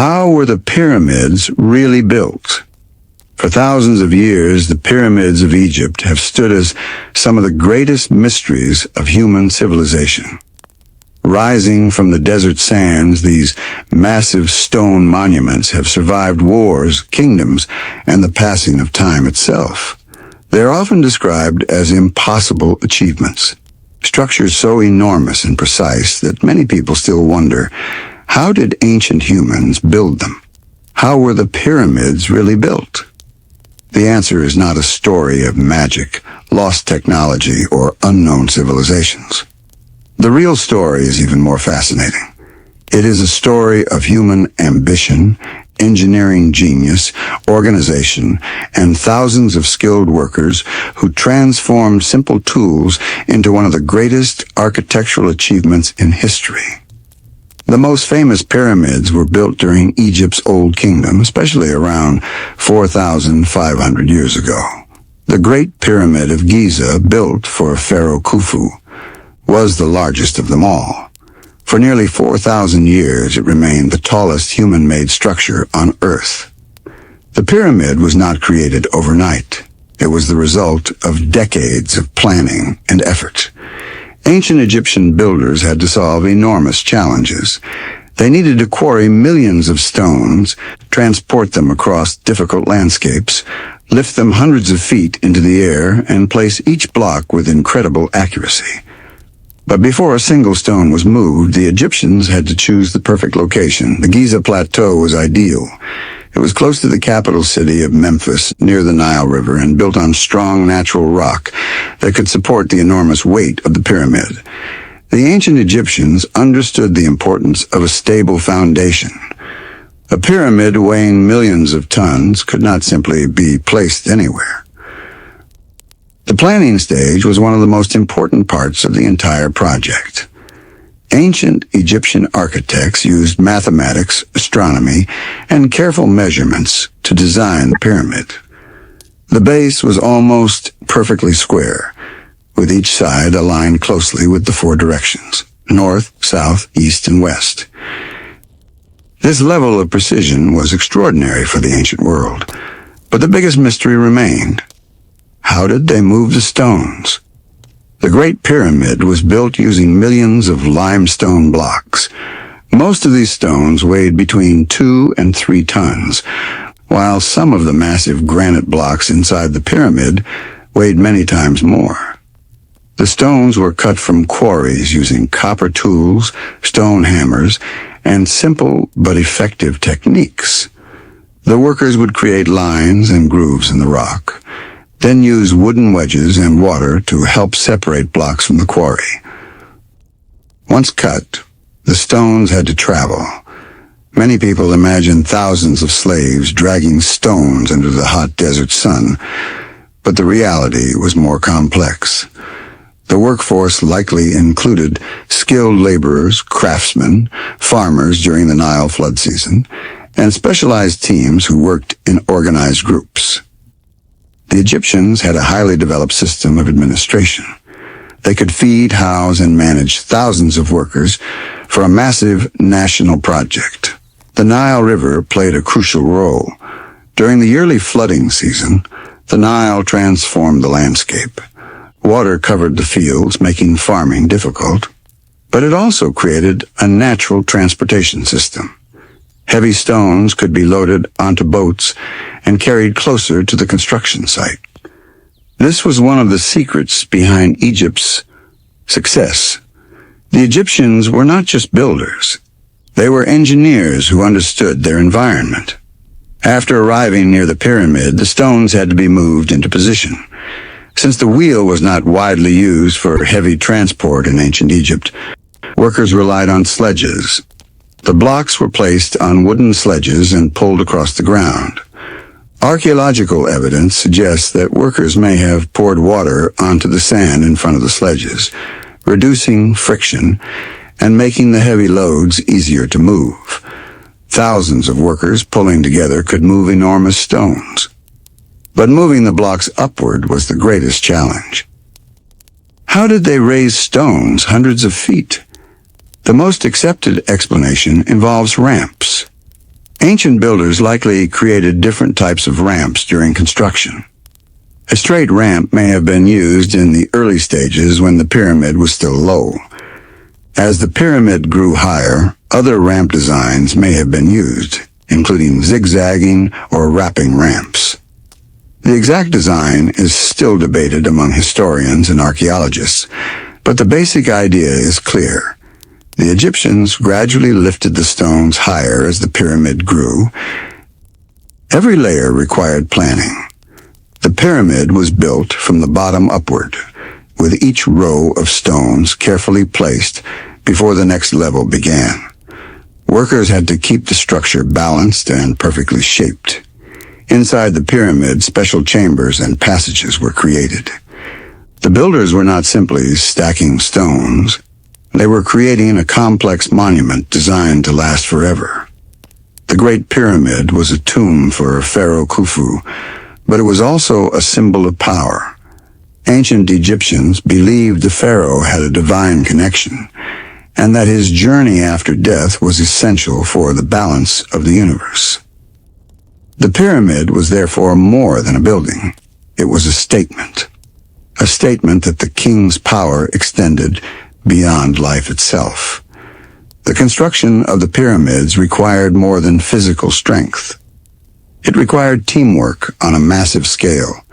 How were the pyramids really built? For thousands of years, the pyramids of Egypt have stood as some of the greatest mysteries of human civilization. Rising from the desert sands, these massive stone monuments have survived wars, kingdoms, and the passing of time itself. They are often described as impossible achievements, structures so enormous and precise that many people still wonder, how did ancient humans build them? How were the pyramids really built? The answer is not a story of magic, lost technology, or unknown civilizations. The real story is even more fascinating. It is a story of human ambition, engineering genius, organization, and thousands of skilled workers who transformed simple tools into one of the greatest architectural achievements in history. The most famous pyramids were built during Egypt's Old Kingdom, especially around 4,500 years ago. The Great Pyramid of Giza, built for Pharaoh Khufu, was the largest of them all. For nearly 4,000 years, it remained the tallest human-made structure on Earth. The pyramid was not created overnight. It was the result of decades of planning and effort. Ancient Egyptian builders had to solve enormous challenges. They needed to quarry millions of stones, transport them across difficult landscapes, lift them hundreds of feet into the air, and place each block with incredible accuracy. But before a single stone was moved, the Egyptians had to choose the perfect location. The Giza Plateau was ideal. It was close to the capital city of Memphis, near the Nile River, and built on strong natural rock that could support the enormous weight of the pyramid. The ancient Egyptians understood the importance of a stable foundation. A pyramid weighing millions of tons could not simply be placed anywhere. The planning stage was one of the most important parts of the entire project. Ancient Egyptian architects used mathematics, astronomy, and careful measurements to design the pyramid. The base was almost perfectly square, with each side aligned closely with the four directions: north, south, east, and west. This level of precision was extraordinary for the ancient world, but the biggest mystery remained. How did they move the stones? The Great Pyramid was built using millions of limestone blocks. Most of these stones weighed between 2 and 3 tons, while some of the massive granite blocks inside the pyramid weighed many times more. The stones were cut from quarries using copper tools, stone hammers, and simple but effective techniques. The workers would create lines and grooves in the rock, then use wooden wedges and water to help separate blocks from the quarry. Once cut, the stones had to travel. Many people imagine thousands of slaves dragging stones under the hot desert sun, but the reality was more complex. The workforce likely included skilled laborers, craftsmen, farmers during the Nile flood season, and specialized teams who worked in organized groups. The Egyptians had a highly developed system of administration. They could feed, house, and manage thousands of workers for a massive national project. The Nile River played a crucial role. During the yearly flooding season, the Nile transformed the landscape. Water covered the fields, making farming difficult, but it also created a natural transportation system. Heavy stones could be loaded onto boats and carried closer to the construction site. This was one of the secrets behind Egypt's success. The Egyptians were not just builders. They were engineers who understood their environment. After arriving near the pyramid, the stones had to be moved into position. Since the wheel was not widely used for heavy transport in ancient Egypt, workers relied on sledges. The blocks were placed on wooden sledges and pulled across the ground. Archaeological evidence suggests that workers may have poured water onto the sand in front of the sledges, reducing friction and making the heavy loads easier to move. Thousands of workers pulling together could move enormous stones. But moving the blocks upward was the greatest challenge. How did they raise stones hundreds of feet? The most accepted explanation involves ramps. Ancient builders likely created different types of ramps during construction. A straight ramp may have been used in the early stages when the pyramid was still low. As the pyramid grew higher, other ramp designs may have been used, including zigzagging or wrapping ramps. The exact design is still debated among historians and archaeologists, but the basic idea is clear. The Egyptians gradually lifted the stones higher as the pyramid grew. Every layer required planning. The pyramid was built from the bottom upward, with each row of stones carefully placed before the next level began. Workers had to keep the structure balanced and perfectly shaped. Inside the pyramid, special chambers and passages were created. The builders were not simply stacking stones. They were creating a complex monument designed to last forever. The Great Pyramid was a tomb for Pharaoh Khufu, but it was also a symbol of power. Ancient Egyptians believed the pharaoh had a divine connection, and that his journey after death was essential for the balance of the universe. The pyramid was therefore more than a building. It was a statement that the king's power extended beyond life itself. The construction of the pyramids required more than physical strength. It required teamwork on a massive scale.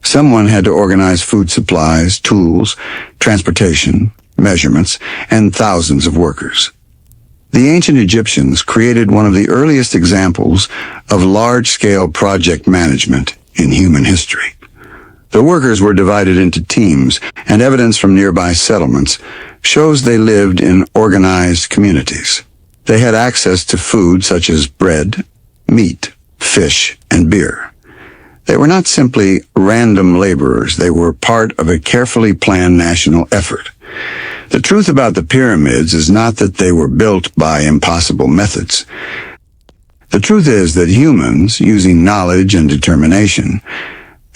Someone had to organize food supplies, tools, transportation, measurements, and thousands of workers. The ancient Egyptians created one of the earliest examples of large-scale project management in human history. The workers were divided into teams, and evidence from nearby settlements shows they lived in organized communities. They had access to food such as bread, meat, fish, and beer. They were not simply random laborers. They were part of a carefully planned national effort. The truth about the pyramids is not that they were built by impossible methods. The truth is that humans, using knowledge and determination,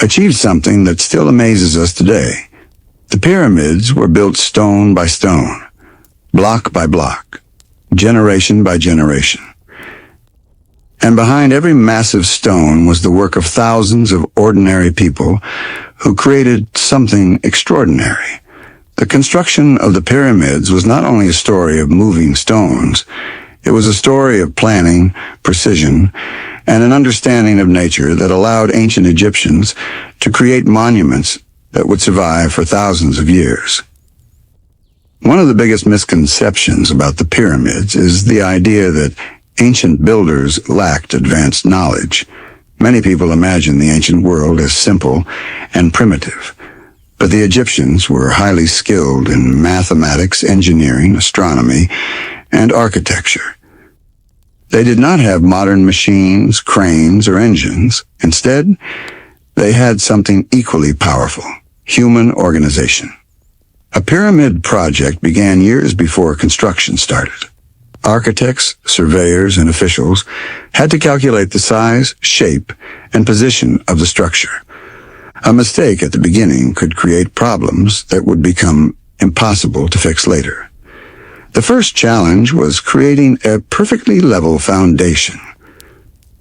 achieved something that still amazes us today. The pyramids were built stone by stone, block by block, generation by generation. And behind every massive stone was the work of thousands of ordinary people who created something extraordinary. The construction of the pyramids was not only a story of moving stones, it was a story of planning, precision, and an understanding of nature that allowed ancient Egyptians to create monuments that would survive for thousands of years. One of the biggest misconceptions about the pyramids is the idea that ancient builders lacked advanced knowledge. Many people imagine the ancient world as simple and primitive, but the Egyptians were highly skilled in mathematics, engineering, astronomy, and architecture. They did not have modern machines, cranes, or engines. Instead, they had something equally powerful: human organization. A pyramid project began years before construction started. Architects, surveyors, and officials had to calculate the size, shape, and position of the structure. A mistake at the beginning could create problems that would become impossible to fix later. The first challenge was creating a perfectly level foundation.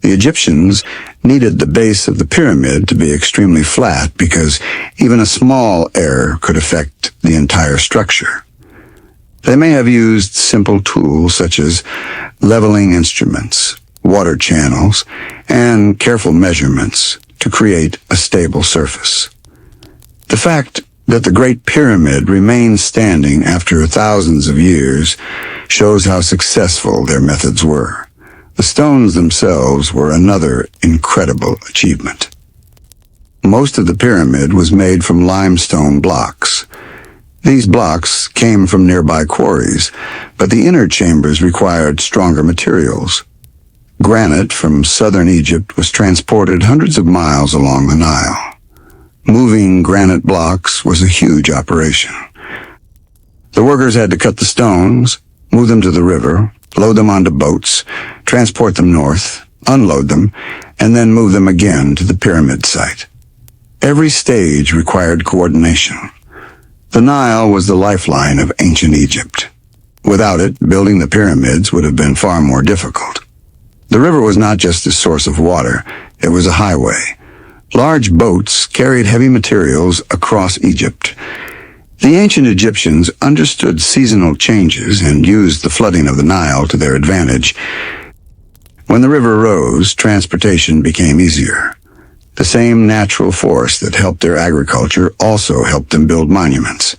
The Egyptians needed the base of the pyramid to be extremely flat because even a small error could affect the entire structure. They may have used simple tools such as leveling instruments, water channels, and careful measurements to create a stable surface. The fact that the Great Pyramid remains standing after thousands of years shows how successful their methods were. The stones themselves were another incredible achievement. Most of the pyramid was made from limestone blocks. These blocks came from nearby quarries, but the inner chambers required stronger materials. Granite from southern Egypt was transported hundreds of miles along the Nile. Moving granite blocks was a huge operation. The workers had to cut the stones, move them to the river, load them onto boats, transport them north, unload them, and then move them again to the pyramid site. Every stage required coordination. The Nile was the lifeline of ancient Egypt. Without it, building the pyramids would have been far more difficult. The river was not just a source of water, it was a highway. Large boats carried heavy materials across Egypt. The ancient Egyptians understood seasonal changes and used the flooding of the Nile to their advantage. When the river rose, transportation became easier. The same natural force that helped their agriculture also helped them build monuments.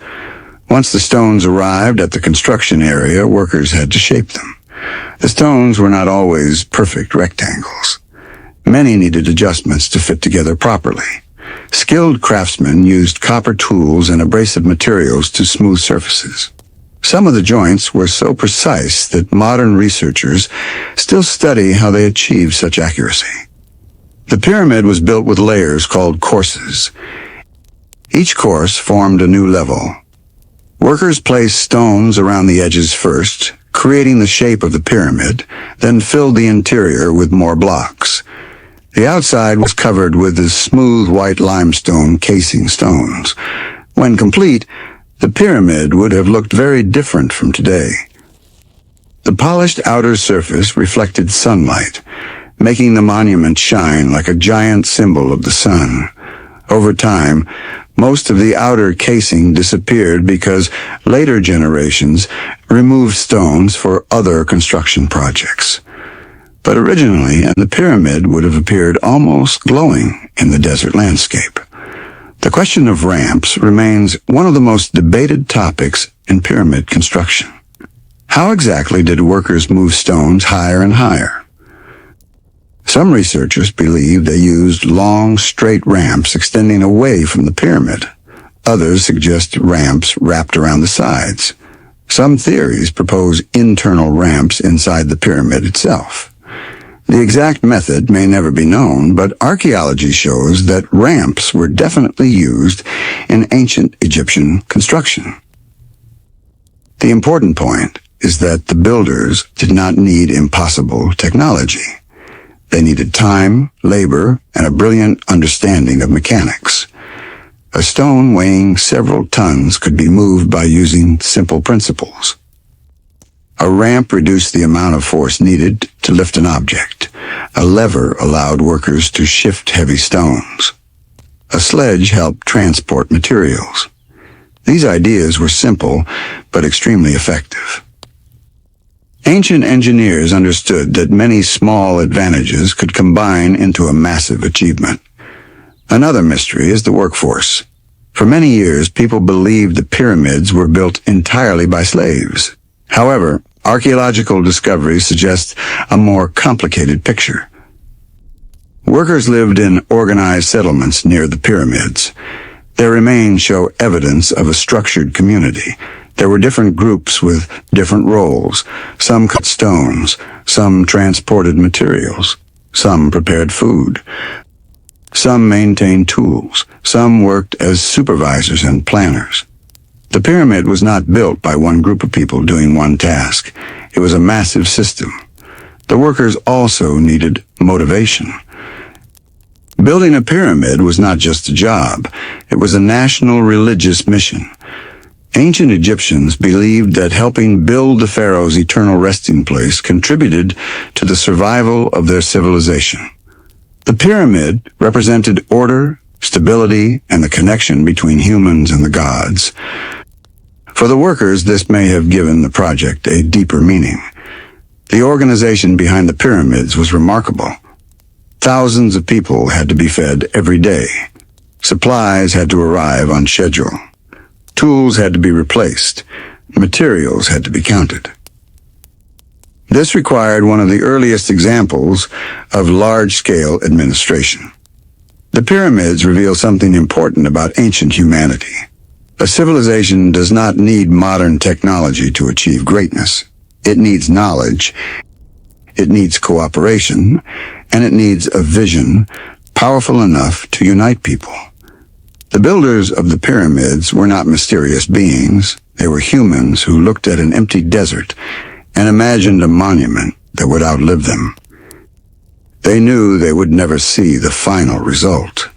Once the stones arrived at the construction area, workers had to shape them. The stones were not always perfect rectangles. Many needed adjustments to fit together properly. Skilled craftsmen used copper tools and abrasive materials to smooth surfaces. Some of the joints were so precise that modern researchers still study how they achieved such accuracy. The pyramid was built with layers called courses. Each course formed a new level. Workers placed stones around the edges first, creating the shape of the pyramid, then filled the interior with more blocks. The outside was covered with the smooth white limestone casing stones. When complete, the pyramid would have looked very different from today. The polished outer surface reflected sunlight, making the monument shine like a giant symbol of the sun. Over time, most of the outer casing disappeared because later generations removed stones for other construction projects. But originally, the pyramid would have appeared almost glowing in the desert landscape. The question of ramps remains one of the most debated topics in pyramid construction. How exactly did workers move stones higher and higher? Some researchers believe they used long, straight ramps extending away from the pyramid. Others suggest ramps wrapped around the sides. Some theories propose internal ramps inside the pyramid itself. The exact method may never be known, but archaeology shows that ramps were definitely used in ancient Egyptian construction. The important point is that the builders did not need impossible technology. They needed time, labor, and a brilliant understanding of mechanics. A stone weighing several tons could be moved by using simple principles. A ramp reduced the amount of force needed to lift an object. A lever allowed workers to shift heavy stones. A sledge helped transport materials. These ideas were simple, but extremely effective. Ancient engineers understood that many small advantages could combine into a massive achievement. Another mystery is the workforce. For many years, people believed the pyramids were built entirely by slaves. However, archaeological discoveries suggest a more complicated picture. Workers lived in organized settlements near the pyramids. Their remains show evidence of a structured community. There were different groups with different roles. Some cut stones, some transported materials, some prepared food. Some maintained tools, some worked as supervisors and planners. The pyramid was not built by one group of people doing one task. It was a massive system. The workers also needed motivation. Building a pyramid was not just a job. It was a national religious mission. Ancient Egyptians believed that helping build the pharaoh's eternal resting place contributed to the survival of their civilization. The pyramid represented order, stability, and the connection between humans and the gods. For the workers, this may have given the project a deeper meaning. The organization behind the pyramids was remarkable. Thousands of people had to be fed every day. Supplies had to arrive on schedule. Tools had to be replaced. Materials had to be counted. This required one of the earliest examples of large-scale administration. The pyramids reveal something important about ancient humanity. A civilization does not need modern technology to achieve greatness. It needs knowledge, it needs cooperation, and it needs a vision powerful enough to unite people. The builders of the pyramids were not mysterious beings. They were humans who looked at an empty desert and imagined a monument that would outlive them. They knew they would never see the final result.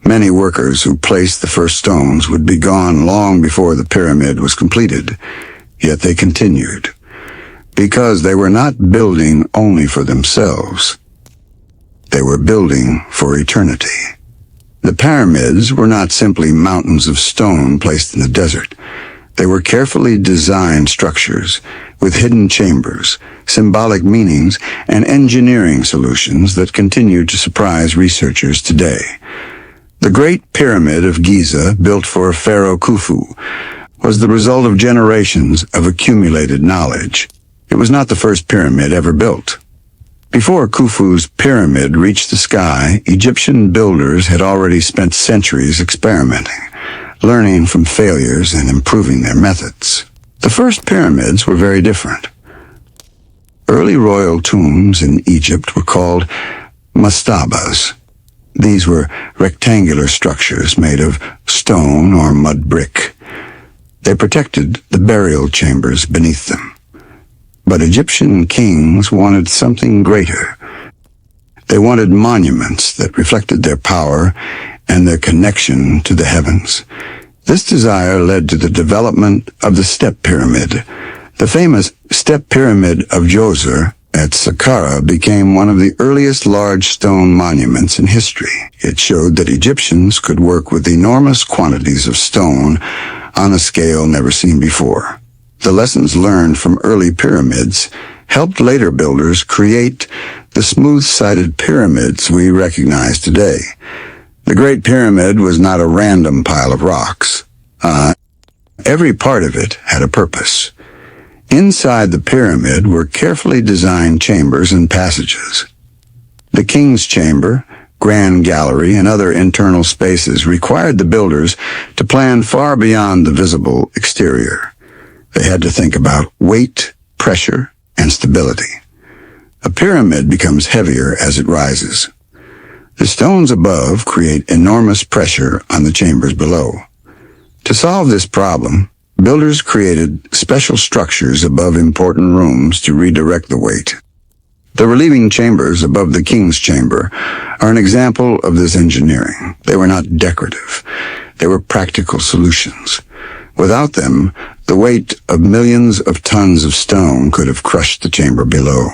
Many workers who placed the first stones would be gone long before the pyramid was completed, yet they continued. because they were not building only for themselves. They were building for eternity. The pyramids were not simply mountains of stone placed in the desert. They were carefully designed structures with hidden chambers, symbolic meanings, and engineering solutions that continue to surprise researchers today. The Great Pyramid of Giza, built for Pharaoh Khufu, was the result of generations of accumulated knowledge. It was not the first pyramid ever built. Before Khufu's pyramid reached the sky, Egyptian builders had already spent centuries experimenting, learning from failures and improving their methods. The first pyramids were very different. Early royal tombs in Egypt were called mastabas. These were rectangular structures made of stone or mud brick. They protected the burial chambers beneath them. But Egyptian kings wanted something greater. They wanted monuments that reflected their power and their connection to the heavens. This desire led to the development of the Step Pyramid. The famous Step Pyramid of Djoser at Saqqara became one of the earliest large stone monuments in history. It showed that Egyptians could work with enormous quantities of stone on a scale never seen before. The lessons learned from early pyramids helped later builders create the smooth-sided pyramids we recognize today. The Great Pyramid was not a random pile of rocks. Every part of it had a purpose. Inside the pyramid were carefully designed chambers and passages. The king's chamber, grand gallery, and other internal spaces required the builders to plan far beyond the visible exterior. They had to think about weight, pressure, and stability. A pyramid becomes heavier as it rises. The stones above create enormous pressure on the chambers below. To solve this problem, builders created special structures above important rooms to redirect the weight. The relieving chambers above the king's chamber are an example of this engineering. They were not decorative. They were practical solutions. Without them, the weight of millions of tons of stone could have crushed the chamber below.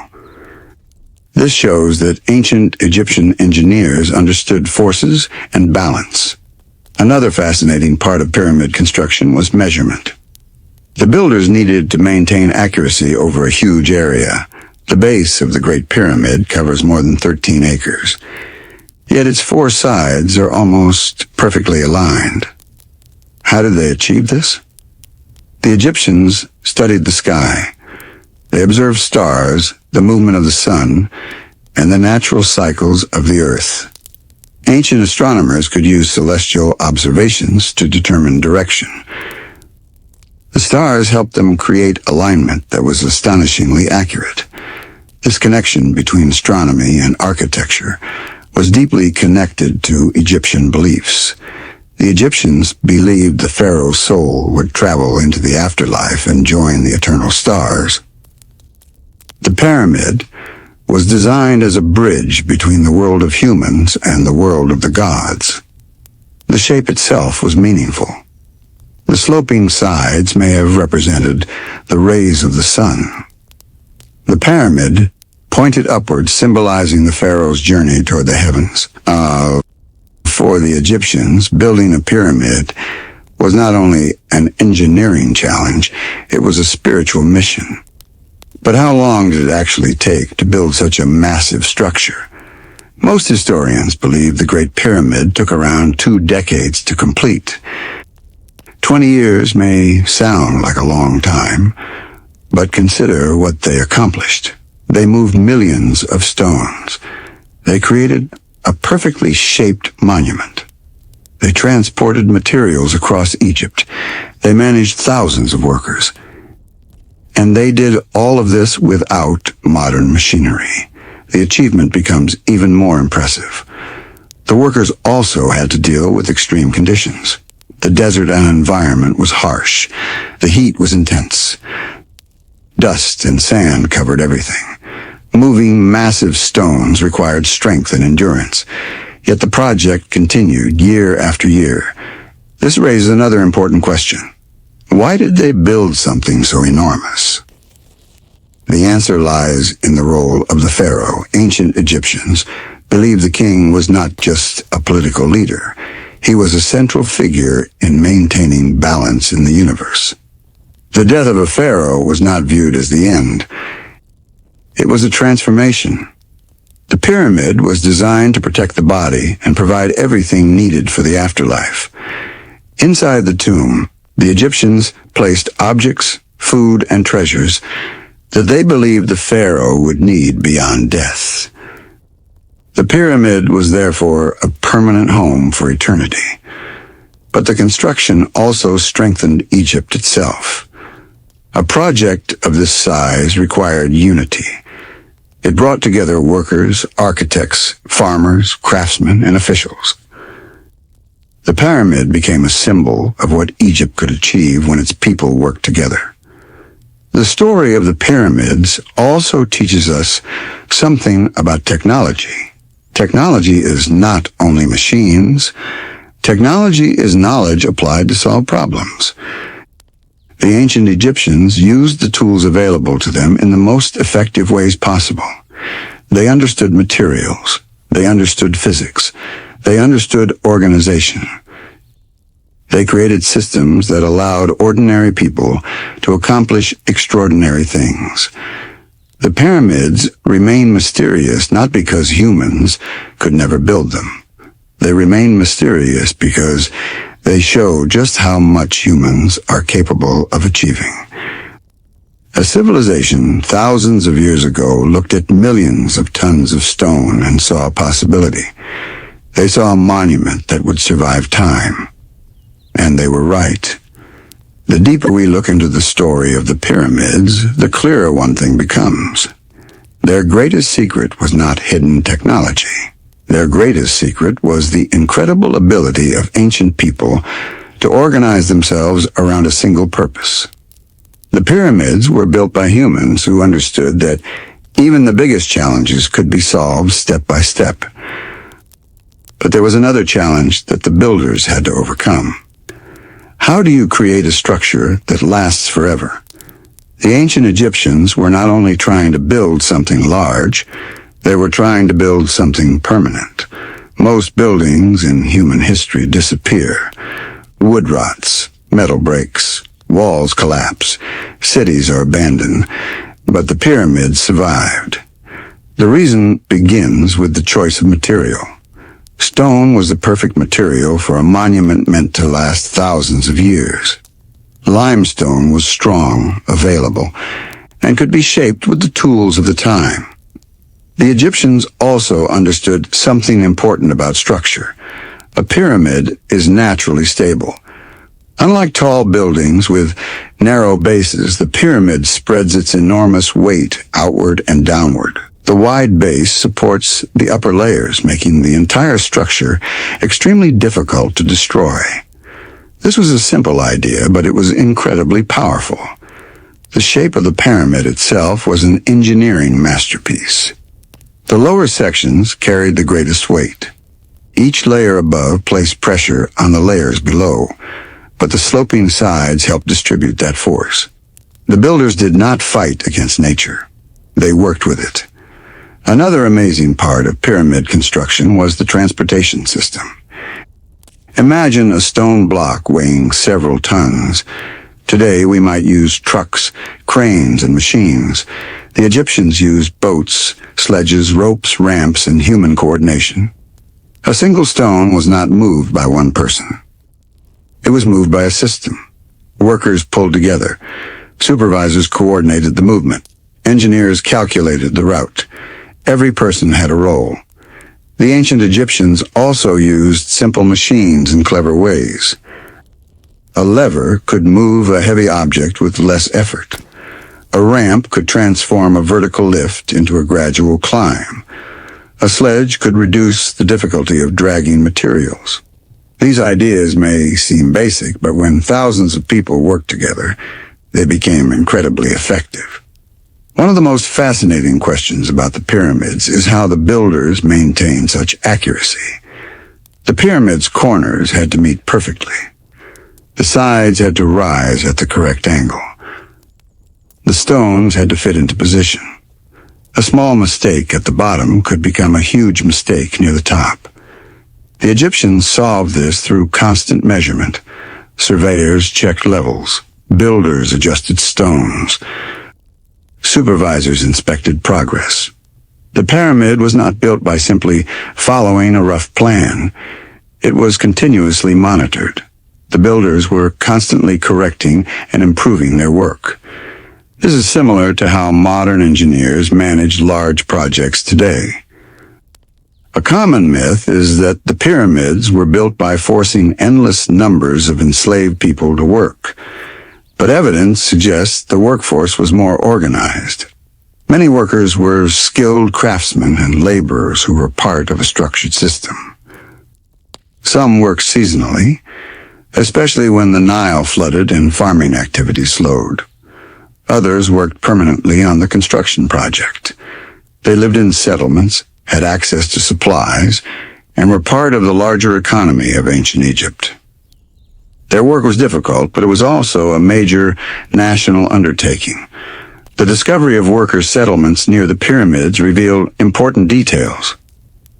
This shows that ancient Egyptian engineers understood forces and balance. Another fascinating part of pyramid construction was measurement. The builders needed to maintain accuracy over a huge area. The base of the Great Pyramid covers more than 13 acres. Yet its four sides are almost perfectly aligned. How did they achieve this? The Egyptians studied the sky. They observed stars, the movement of the sun, and the natural cycles of the earth. Ancient astronomers could use celestial observations to determine direction. The stars helped them create alignment that was astonishingly accurate. This connection between astronomy and architecture was deeply connected to Egyptian beliefs. The Egyptians believed the pharaoh's soul would travel into the afterlife and join the eternal stars. The pyramid was designed as a bridge between the world of humans and the world of the gods. The shape itself was meaningful. The sloping sides may have represented the rays of the sun. The pyramid pointed upward, symbolizing the pharaoh's journey toward the heavens. For the Egyptians, building a pyramid was not only an engineering challenge, it was a spiritual mission. But how long did it actually take to build such a massive structure? Most historians believe the Great Pyramid took around 2 decades to complete. 20 years may sound like a long time, but consider what they accomplished. They moved millions of stones. They created a perfectly shaped monument. They transported materials across Egypt. They managed thousands of workers. And they did all of this without modern machinery. The achievement becomes even more impressive. The workers also had to deal with extreme conditions. The desert and environment was harsh. The heat was intense. Dust and sand covered everything. Moving massive stones required strength and endurance. Yet the project continued year after year. This raises another important question. Why did they build something so enormous? The answer lies in the role of the pharaoh. Ancient Egyptians believed the king was not just a political leader. He was a central figure in maintaining balance in the universe. The death of a pharaoh was not viewed as the end. It was a transformation. The pyramid was designed to protect the body and provide everything needed for the afterlife. Inside the tomb, the Egyptians placed objects, food, and treasures that they believed the pharaoh would need beyond death. The pyramid was therefore a permanent home for eternity. But the construction also strengthened Egypt itself. A project of this size required unity. It brought together workers, architects, farmers, craftsmen, and officials. The pyramid became a symbol of what Egypt could achieve when its people worked together. The story of the pyramids also teaches us something about technology. Technology is not only machines. Technology is knowledge applied to solve problems. The ancient Egyptians used the tools available to them in the most effective ways possible. They understood materials. They understood physics. They understood organization. They created systems that allowed ordinary people to accomplish extraordinary things. The pyramids remain mysterious not because humans could never build them. They remain mysterious because they show just how much humans are capable of achieving. A civilization thousands of years ago looked at millions of tons of stone and saw a possibility. They saw a monument that would survive time. And they were right. The deeper we look into the story of the pyramids, the clearer one thing becomes. Their greatest secret was not hidden technology. Their greatest secret was the incredible ability of ancient people to organize themselves around a single purpose. The pyramids were built by humans who understood that even the biggest challenges could be solved step by step. But there was another challenge that the builders had to overcome. How do you create a structure that lasts forever? The ancient Egyptians were not only trying to build something large, they were trying to build something permanent. Most buildings in human history disappear. Wood rots, metal breaks, walls collapse, cities are abandoned, but the pyramids survived. The reason begins with the choice of material. Stone was the perfect material for a monument meant to last thousands of years. Limestone was strong, available, and could be shaped with the tools of the time. The Egyptians also understood something important about structure. A pyramid is naturally stable. Unlike tall buildings with narrow bases, the pyramid spreads its enormous weight outward and downward. The wide base supports the upper layers, making the entire structure extremely difficult to destroy. This was a simple idea, but it was incredibly powerful. The shape of the pyramid itself was an engineering masterpiece. The lower sections carried the greatest weight. Each layer above placed pressure on the layers below, but the sloping sides helped distribute that force. The builders did not fight against nature. They worked with it. Another amazing part of pyramid construction was the transportation system. Imagine a stone block weighing several tons. Today we might use trucks, cranes, and machines. The Egyptians used boats, sledges, ropes, ramps, and human coordination. A single stone was not moved by one person. It was moved by a system. Workers pulled together. Supervisors coordinated the movement. Engineers calculated the route. Every person had a role. The ancient Egyptians also used simple machines in clever ways. A lever could move a heavy object with less effort. A ramp could transform a vertical lift into a gradual climb. A sledge could reduce the difficulty of dragging materials. These ideas may seem basic, but when thousands of people worked together, they became incredibly effective. One of the most fascinating questions about the pyramids is how the builders maintained such accuracy. The pyramid's corners had to meet perfectly. The sides had to rise at the correct angle. The stones had to fit into position. A small mistake at the bottom could become a huge mistake near the top. The Egyptians solved this through constant measurement. Surveyors checked levels. Builders adjusted stones. Supervisors inspected progress. The pyramid was not built by simply following a rough plan. It was continuously monitored. The builders were constantly correcting and improving their work. This is similar to how modern engineers manage large projects today. A common myth is that the pyramids were built by forcing endless numbers of enslaved people to work. But evidence suggests the workforce was more organized. Many workers were skilled craftsmen and laborers who were part of a structured system. Some worked seasonally, especially when the Nile flooded and farming activities slowed. Others worked permanently on the construction project. They lived in settlements, had access to supplies, and were part of the larger economy of ancient Egypt. Their work was difficult, but it was also a major national undertaking. The discovery of worker settlements near the pyramids revealed important details.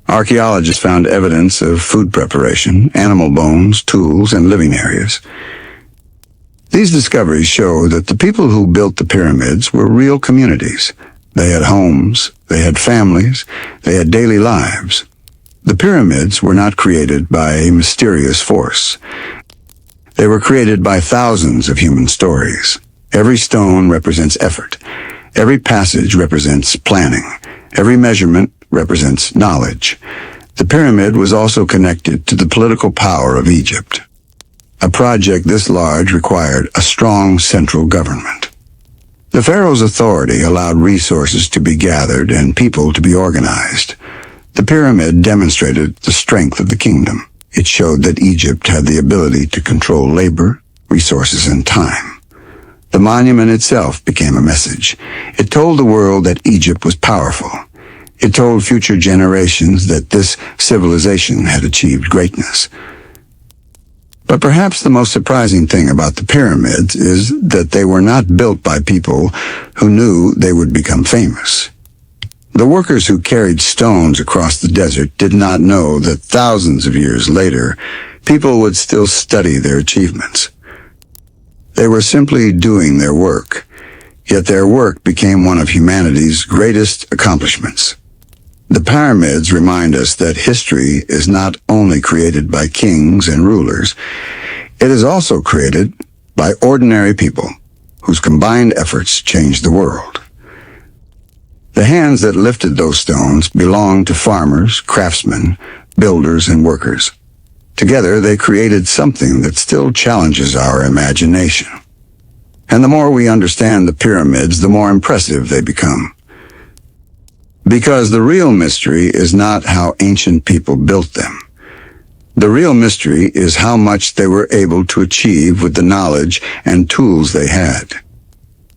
Archaeologists found evidence of food preparation, animal bones, tools, and living areas. These discoveries show that the people who built the pyramids were real communities. They had homes, they had families, they had daily lives. The pyramids were not created by a mysterious force. They were created by thousands of human stories. Every stone represents effort. Every passage represents planning. Every measurement represents knowledge. The pyramid was also connected to the political power of Egypt. A project this large required a strong central government. The pharaoh's authority allowed resources to be gathered and people to be organized. The pyramid demonstrated the strength of the kingdom. It showed that Egypt had the ability to control labor, resources, and time. The monument itself became a message. It told the world that Egypt was powerful. It told future generations that this civilization had achieved greatness. But perhaps the most surprising thing about the pyramids is that they were not built by people who knew they would become famous. The workers who carried stones across the desert did not know that thousands of years later, people would still study their achievements. They were simply doing their work, yet their work became one of humanity's greatest accomplishments. The pyramids remind us that history is not only created by kings and rulers, it is also created by ordinary people whose combined efforts changed the world. The hands that lifted those stones belonged to farmers, craftsmen, builders, and workers. Together, they created something that still challenges our imagination. And the more we understand the pyramids, the more impressive they become. Because the real mystery is not how ancient people built them. The real mystery is how much they were able to achieve with the knowledge and tools they had.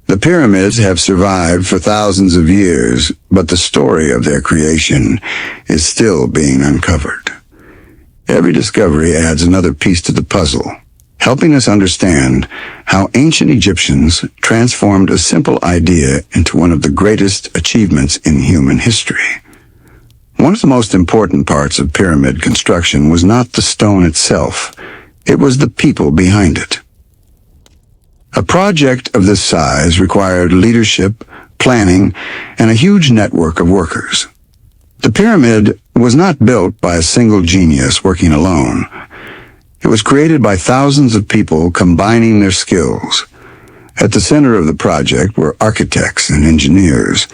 The pyramids have survived for thousands of years, but the story of their creation is still being uncovered. Every discovery adds another piece to the puzzle, helping us understand how ancient Egyptians transformed a simple idea into one of the greatest achievements in human history. One of the most important parts of pyramid construction was not the stone itself, it was the people behind it. A project of this size required leadership, planning, and a huge network of workers. The pyramid was not built by a single genius working alone. It was created by thousands of people combining their skills. At the center of the project were architects and engineers.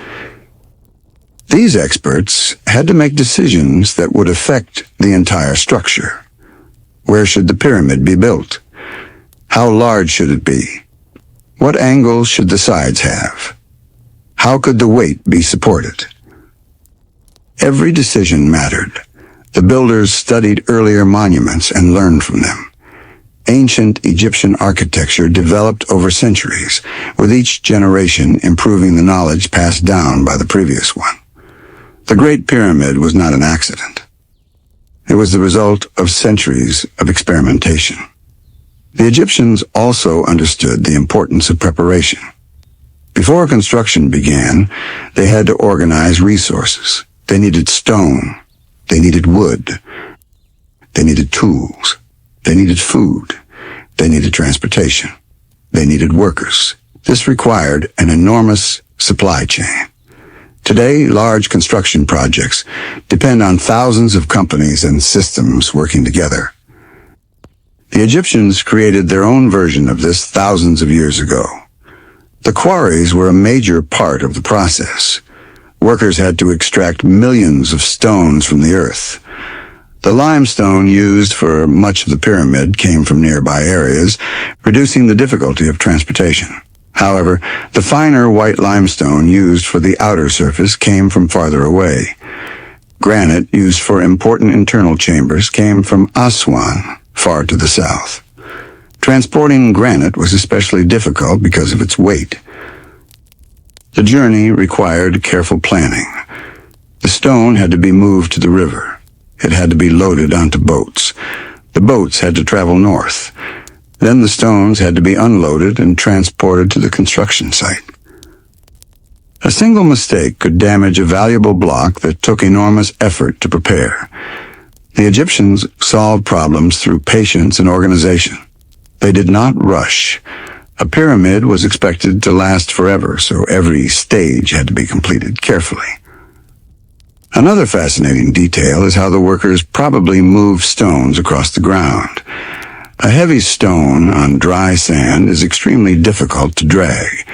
These experts had to make decisions that would affect the entire structure. Where should the pyramid be built? How large should it be? What angles should the sides have? How could the weight be supported? Every decision mattered. The builders studied earlier monuments and learned from them. Ancient Egyptian architecture developed over centuries, with each generation improving the knowledge passed down by the previous one. The Great Pyramid was not an accident. It was the result of centuries of experimentation. The Egyptians also understood the importance of preparation. Before construction began, they had to organize resources. They needed stone. They needed wood. They needed tools. They needed food. They needed transportation. They needed workers. This required an enormous supply chain. Today, large construction projects depend on thousands of companies and systems working together. The Egyptians created their own version of this thousands of years ago. The quarries were a major part of the process. Workers had to extract millions of stones from the earth. The limestone used for much of the pyramid came from nearby areas, reducing the difficulty of transportation. However, the finer white limestone used for the outer surface came from farther away. Granite used for important internal chambers came from Aswan, far to the south. Transporting granite was especially difficult because of its weight. The journey required careful planning. The stone had to be moved to the river. It had to be loaded onto boats. The boats had to travel north. Then the stones had to be unloaded and transported to the construction site. A single mistake could damage a valuable block that took enormous effort to prepare. The Egyptians solved problems through patience and organization. They did not rush. A pyramid was expected to last forever, so every stage had to be completed carefully. Another fascinating detail is how the workers probably moved stones across the ground. A heavy stone on dry sand is extremely difficult to drag.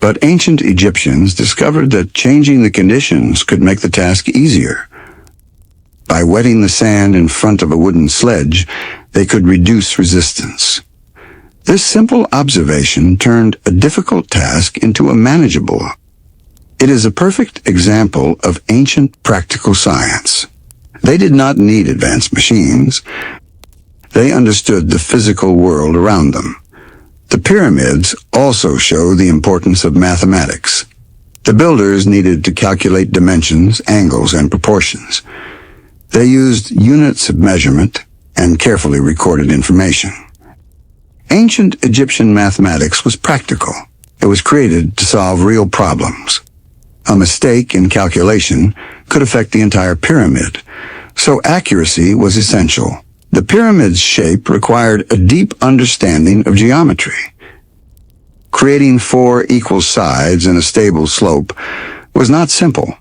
But ancient Egyptians discovered that changing the conditions could make the task easier. By wetting the sand in front of a wooden sledge, they could reduce resistance. This simple observation turned a difficult task into a manageable. It is a perfect example of ancient practical science. They did not need advanced machines. They understood the physical world around them. The pyramids also show the importance of mathematics. The builders needed to calculate dimensions, angles, and proportions. They used units of measurement and carefully recorded information. Ancient Egyptian mathematics was practical. It was created to solve real problems. A mistake in calculation could affect the entire pyramid, so accuracy was essential. The pyramid's shape required a deep understanding of geometry. Creating 4 equal sides and a stable slope was not simple.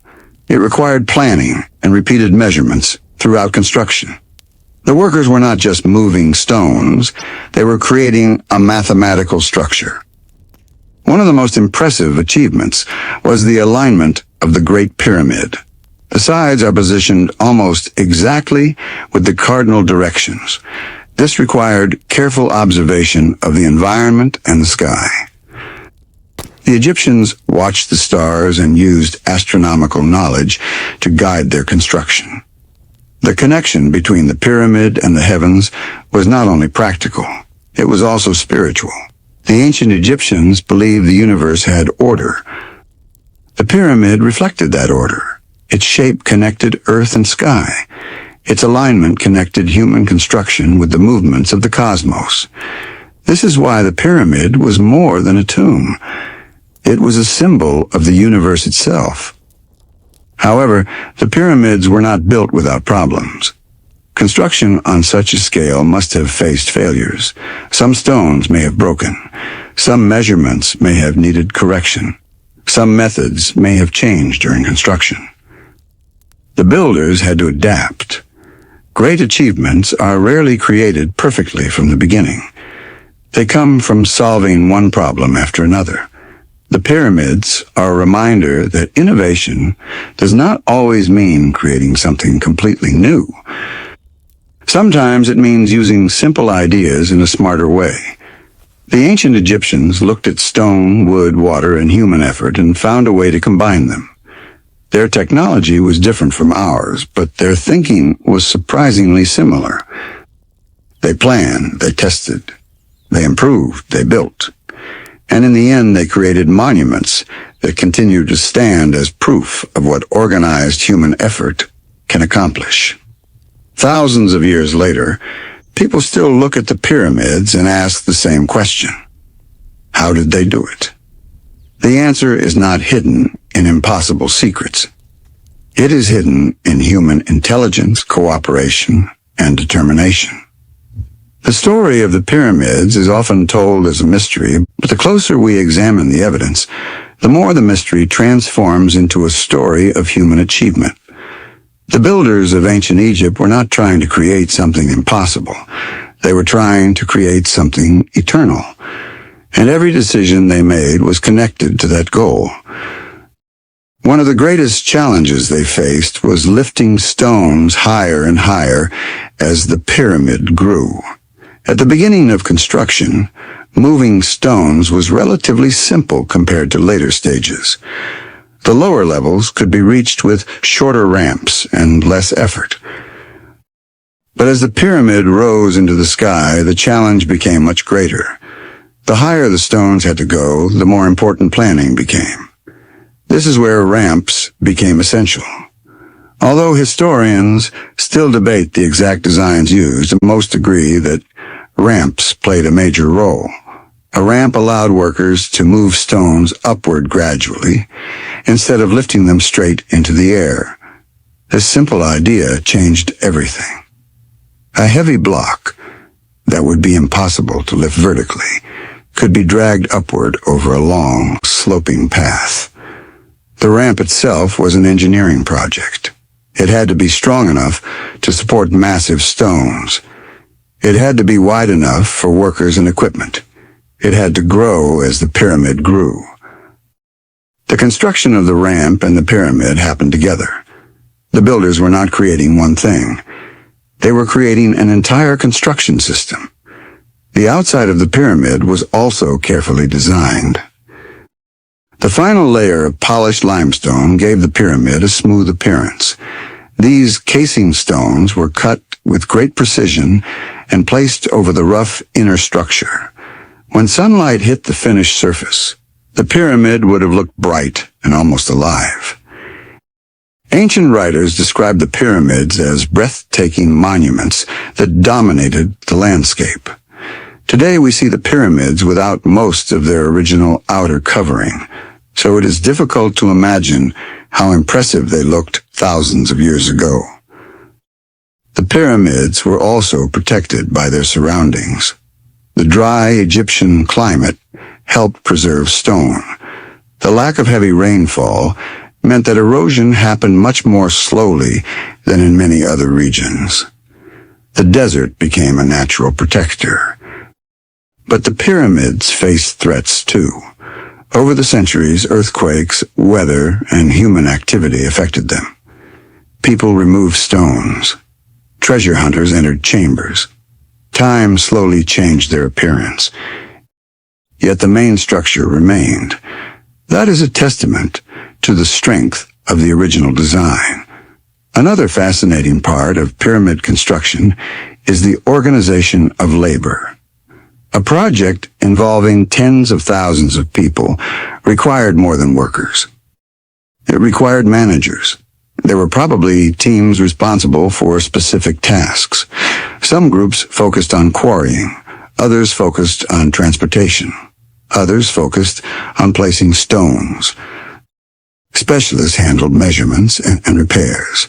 It required planning and repeated measurements throughout construction. The workers were not just moving stones, they were creating a mathematical structure. One of the most impressive achievements was the alignment of the Great Pyramid. The sides are positioned almost exactly with the cardinal directions. This required careful observation of the environment and the sky. The Egyptians watched the stars and used astronomical knowledge to guide their construction. The connection between the pyramid and the heavens was not only practical, it was also spiritual. The ancient Egyptians believed the universe had order. The pyramid reflected that order. Its shape connected earth and sky. Its alignment connected human construction with the movements of the cosmos. This is why the pyramid was more than a tomb. It was a symbol of the universe itself. However, the pyramids were not built without problems. Construction on such a scale must have faced failures. Some stones may have broken. Some measurements may have needed correction. Some methods may have changed during construction. The builders had to adapt. Great achievements are rarely created perfectly from the beginning. They come from solving one problem after another. The pyramids are a reminder that innovation does not always mean creating something completely new. Sometimes it means using simple ideas in a smarter way. The ancient Egyptians looked at stone, wood, water, and human effort and found a way to combine them. Their technology was different from ours, but their thinking was surprisingly similar. They planned, they tested, they improved, they built. And in the end, they created monuments that continue to stand as proof of what organized human effort can accomplish. Thousands of years later, people still look at the pyramids and ask the same question. How did they do it? The answer is not hidden in impossible secrets. It is hidden in human intelligence, cooperation, and determination. The story of the pyramids is often told as a mystery, but the closer we examine the evidence, the more the mystery transforms into a story of human achievement. The builders of ancient Egypt were not trying to create something impossible. They were trying to create something eternal. And every decision they made was connected to that goal. One of the greatest challenges they faced was lifting stones higher and higher as the pyramid grew. At the beginning of construction, moving stones was relatively simple compared to later stages. The lower levels could be reached with shorter ramps and less effort. But as the pyramid rose into the sky, the challenge became much greater. The higher the stones had to go, the more important planning became. This is where ramps became essential. Although historians still debate the exact designs used, most agree that ramps played a major role. A ramp allowed workers to move stones upward gradually, instead of lifting them straight into the air. This simple idea changed everything. A heavy block that would be impossible to lift vertically could be dragged upward over a long, sloping path. The ramp itself was an engineering project. It had to be strong enough to support massive stones. It had to be wide enough for workers and equipment. It had to grow as the pyramid grew. The construction of the ramp and the pyramid happened together. The builders were not creating one thing. They were creating an entire construction system. The outside of the pyramid was also carefully designed. The final layer of polished limestone gave the pyramid a smooth appearance. These casing stones were cut with great precision and placed over the rough inner structure. When sunlight hit the finished surface, the pyramid would have looked bright and almost alive. Ancient writers described the pyramids as breathtaking monuments that dominated the landscape. Today we see the pyramids without most of their original outer covering, so it is difficult to imagine how impressive they looked thousands of years ago. The pyramids were also protected by their surroundings. The dry Egyptian climate helped preserve stone. The lack of heavy rainfall meant that erosion happened much more slowly than in many other regions. The desert became a natural protector. But the pyramids faced threats too. Over the centuries, earthquakes, weather, and human activity affected them. People removed stones. Treasure hunters entered chambers. Time slowly changed their appearance. Yet the main structure remained. That is a testament to the strength of the original design. Another fascinating part of pyramid construction is the organization of labor. A project involving tens of thousands of people required more than workers. It required managers. There were probably teams responsible for specific tasks. Some groups focused on quarrying, others focused on transportation, others focused on placing stones. Specialists handled measurements and repairs.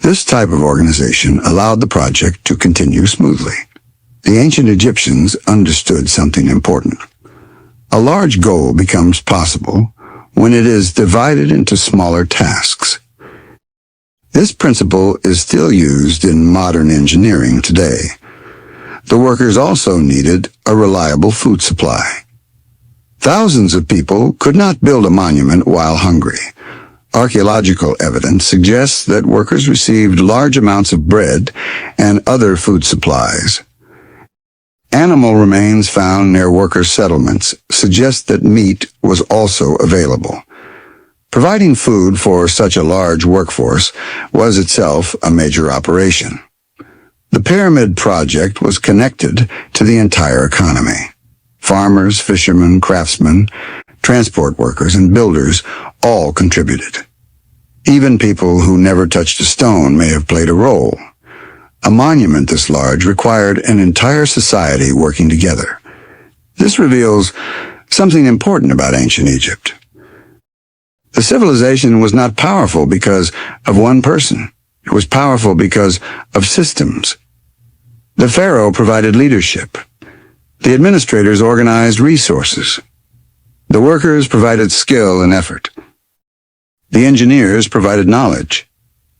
This type of organization allowed the project to continue smoothly. The ancient Egyptians understood something important. A large goal becomes possible when it is divided into smaller tasks. This principle is still used in modern engineering today. The workers also needed a reliable food supply. Thousands of people could not build a monument while hungry. Archaeological evidence suggests that workers received large amounts of bread and other food supplies. Animal remains found near worker settlements suggest that meat was also available. Providing food for such a large workforce was itself a major operation. The pyramid project was connected to the entire economy. Farmers, fishermen, craftsmen, transport workers, and builders all contributed. Even people who never touched a stone may have played a role. A monument this large required an entire society working together. This reveals something important about ancient Egypt. The civilization was not powerful because of one person. It was powerful because of systems. The pharaoh provided leadership. The administrators organized resources. The workers provided skill and effort. The engineers provided knowledge.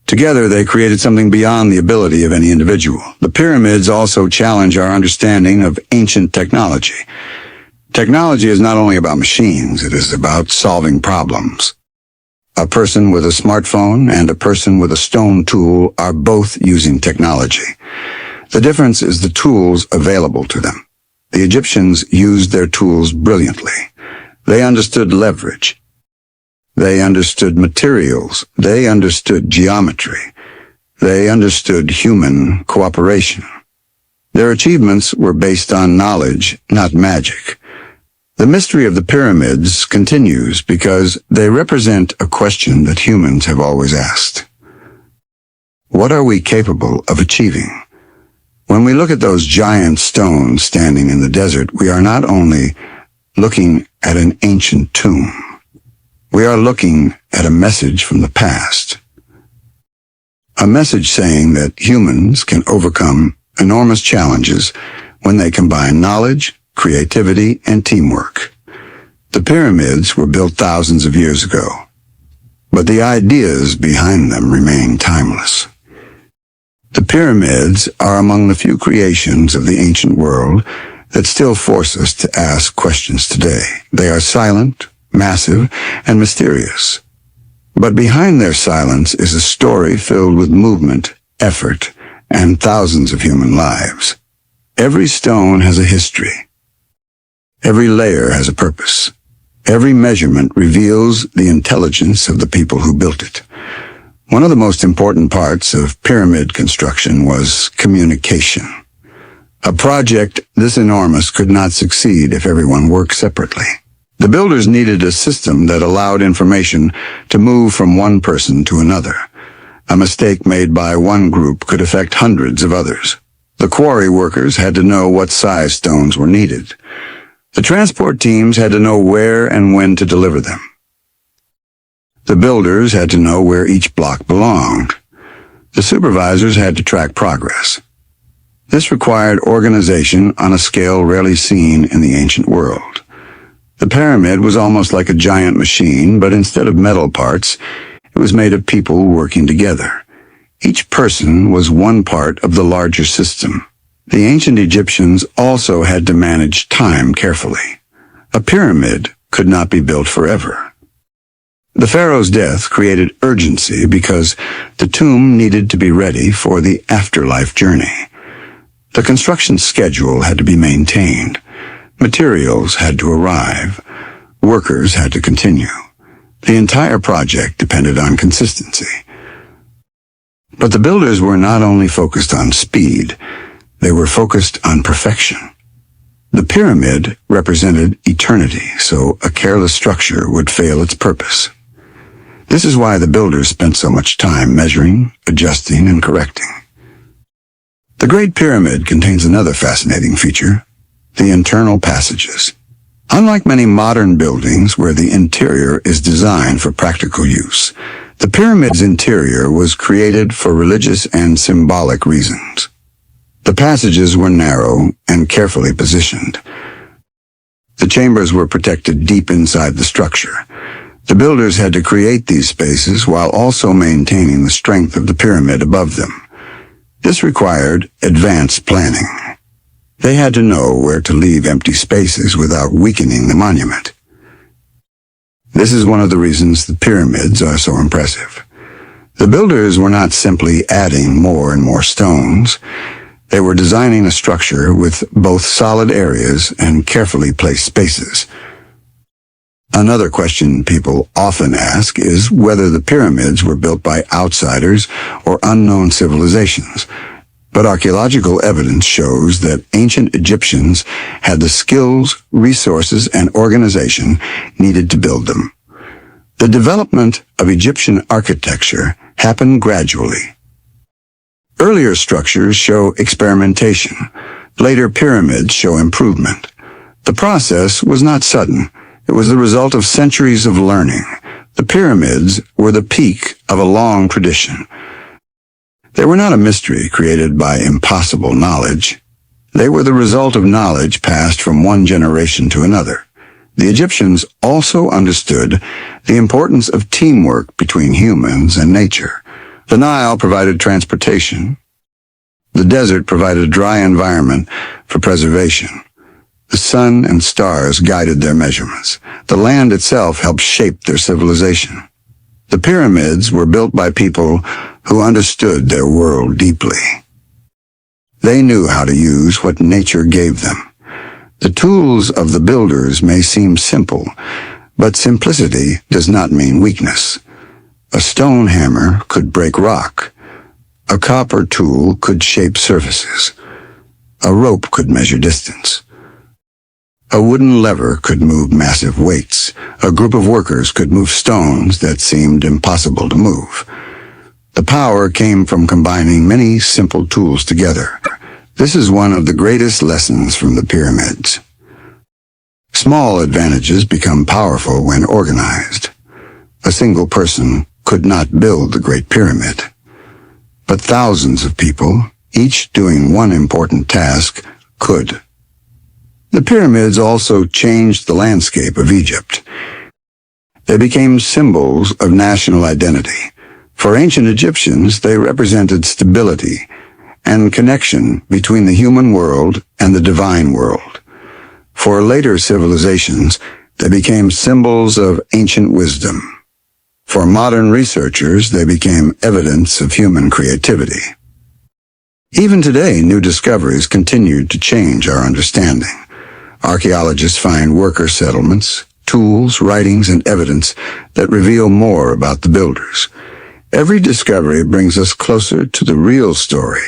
Together, they created something beyond the ability of any individual. The pyramids also challenge our understanding of ancient technology. Technology is not only about machines, it is about solving problems. A person with a smartphone and a person with a stone tool are both using technology. The difference is the tools available to them. The Egyptians used their tools brilliantly. They understood leverage. They understood materials. They understood geometry. They understood human cooperation. Their achievements were based on knowledge, not magic. The mystery of the pyramids continues because they represent a question that humans have always asked. What are we capable of achieving? When we look at those giant stones standing in the desert, we are not only looking at an ancient tomb. We are looking at a message from the past. A message saying that humans can overcome enormous challenges when they combine knowledge, creativity, and teamwork. The pyramids were built thousands of years ago, but the ideas behind them remain timeless. The pyramids are among the few creations of the ancient world that still force us to ask questions today. They are silent, massive, and mysterious. But behind their silence is a story filled with movement, effort, and thousands of human lives. Every stone has a history. Every layer has a purpose. Every measurement reveals the intelligence of the people who built it. One of the most important parts of pyramid construction was communication. A project this enormous could not succeed if everyone worked separately. The builders needed a system that allowed information to move from one person to another. A mistake made by one group could affect hundreds of others. The quarry workers had to know what size stones were needed. The transport teams had to know where and when to deliver them. The builders had to know where each block belonged. The supervisors had to track progress. This required organization on a scale rarely seen in the ancient world. The pyramid was almost like a giant machine, but instead of metal parts, it was made of people working together. Each person was one part of the larger system. The ancient Egyptians also had to manage time carefully. A pyramid could not be built forever. The pharaoh's death created urgency because the tomb needed to be ready for the afterlife journey. The construction schedule had to be maintained. Materials had to arrive. Workers had to continue. The entire project depended on consistency. But the builders were not only focused on speed, they were focused on perfection. The pyramid represented eternity, so a careless structure would fail its purpose. This is why the builders spent so much time measuring, adjusting, and correcting. The Great Pyramid contains another fascinating feature, the internal passages. Unlike many modern buildings where the interior is designed for practical use, the pyramid's interior was created for religious and symbolic reasons. The passages were narrow and carefully positioned. The chambers were protected deep inside the structure. The builders had to create these spaces while also maintaining the strength of the pyramid above them. This required advanced planning. They had to know where to leave empty spaces without weakening the monument. This is one of the reasons the pyramids are so impressive. The builders were not simply adding more and more stones. They were designing a structure with both solid areas and carefully placed spaces. Another question people often ask is whether the pyramids were built by outsiders or unknown civilizations. But archaeological evidence shows that ancient Egyptians had the skills, resources, and organization needed to build them. The development of Egyptian architecture happened gradually. Earlier structures show experimentation. Later pyramids show improvement. The process was not sudden. It was the result of centuries of learning. The pyramids were the peak of a long tradition. They were not a mystery created by impossible knowledge. They were the result of knowledge passed from one generation to another. The Egyptians also understood the importance of teamwork between humans and nature. The Nile provided transportation. The desert provided a dry environment for preservation. The sun and stars guided their measurements. The land itself helped shape their civilization. The pyramids were built by people who understood their world deeply. They knew how to use what nature gave them. The tools of the builders may seem simple, but simplicity does not mean weakness. A stone hammer could break rock. A copper tool could shape surfaces. A rope could measure distance. A wooden lever could move massive weights. A group of workers could move stones that seemed impossible to move. The power came from combining many simple tools together. This is one of the greatest lessons from the pyramids. Small advantages become powerful when organized. A single person could not build the Great Pyramid, but thousands of people, each doing one important task, could. The pyramids also changed the landscape of Egypt. They became symbols of national identity. For ancient Egyptians, they represented stability and connection between the human world and the divine world. For later civilizations, they became symbols of ancient wisdom. For modern researchers, they became evidence of human creativity. Even today, new discoveries continue to change our understanding. Archaeologists find worker settlements, tools, writings, and evidence that reveal more about the builders. Every discovery brings us closer to the real story.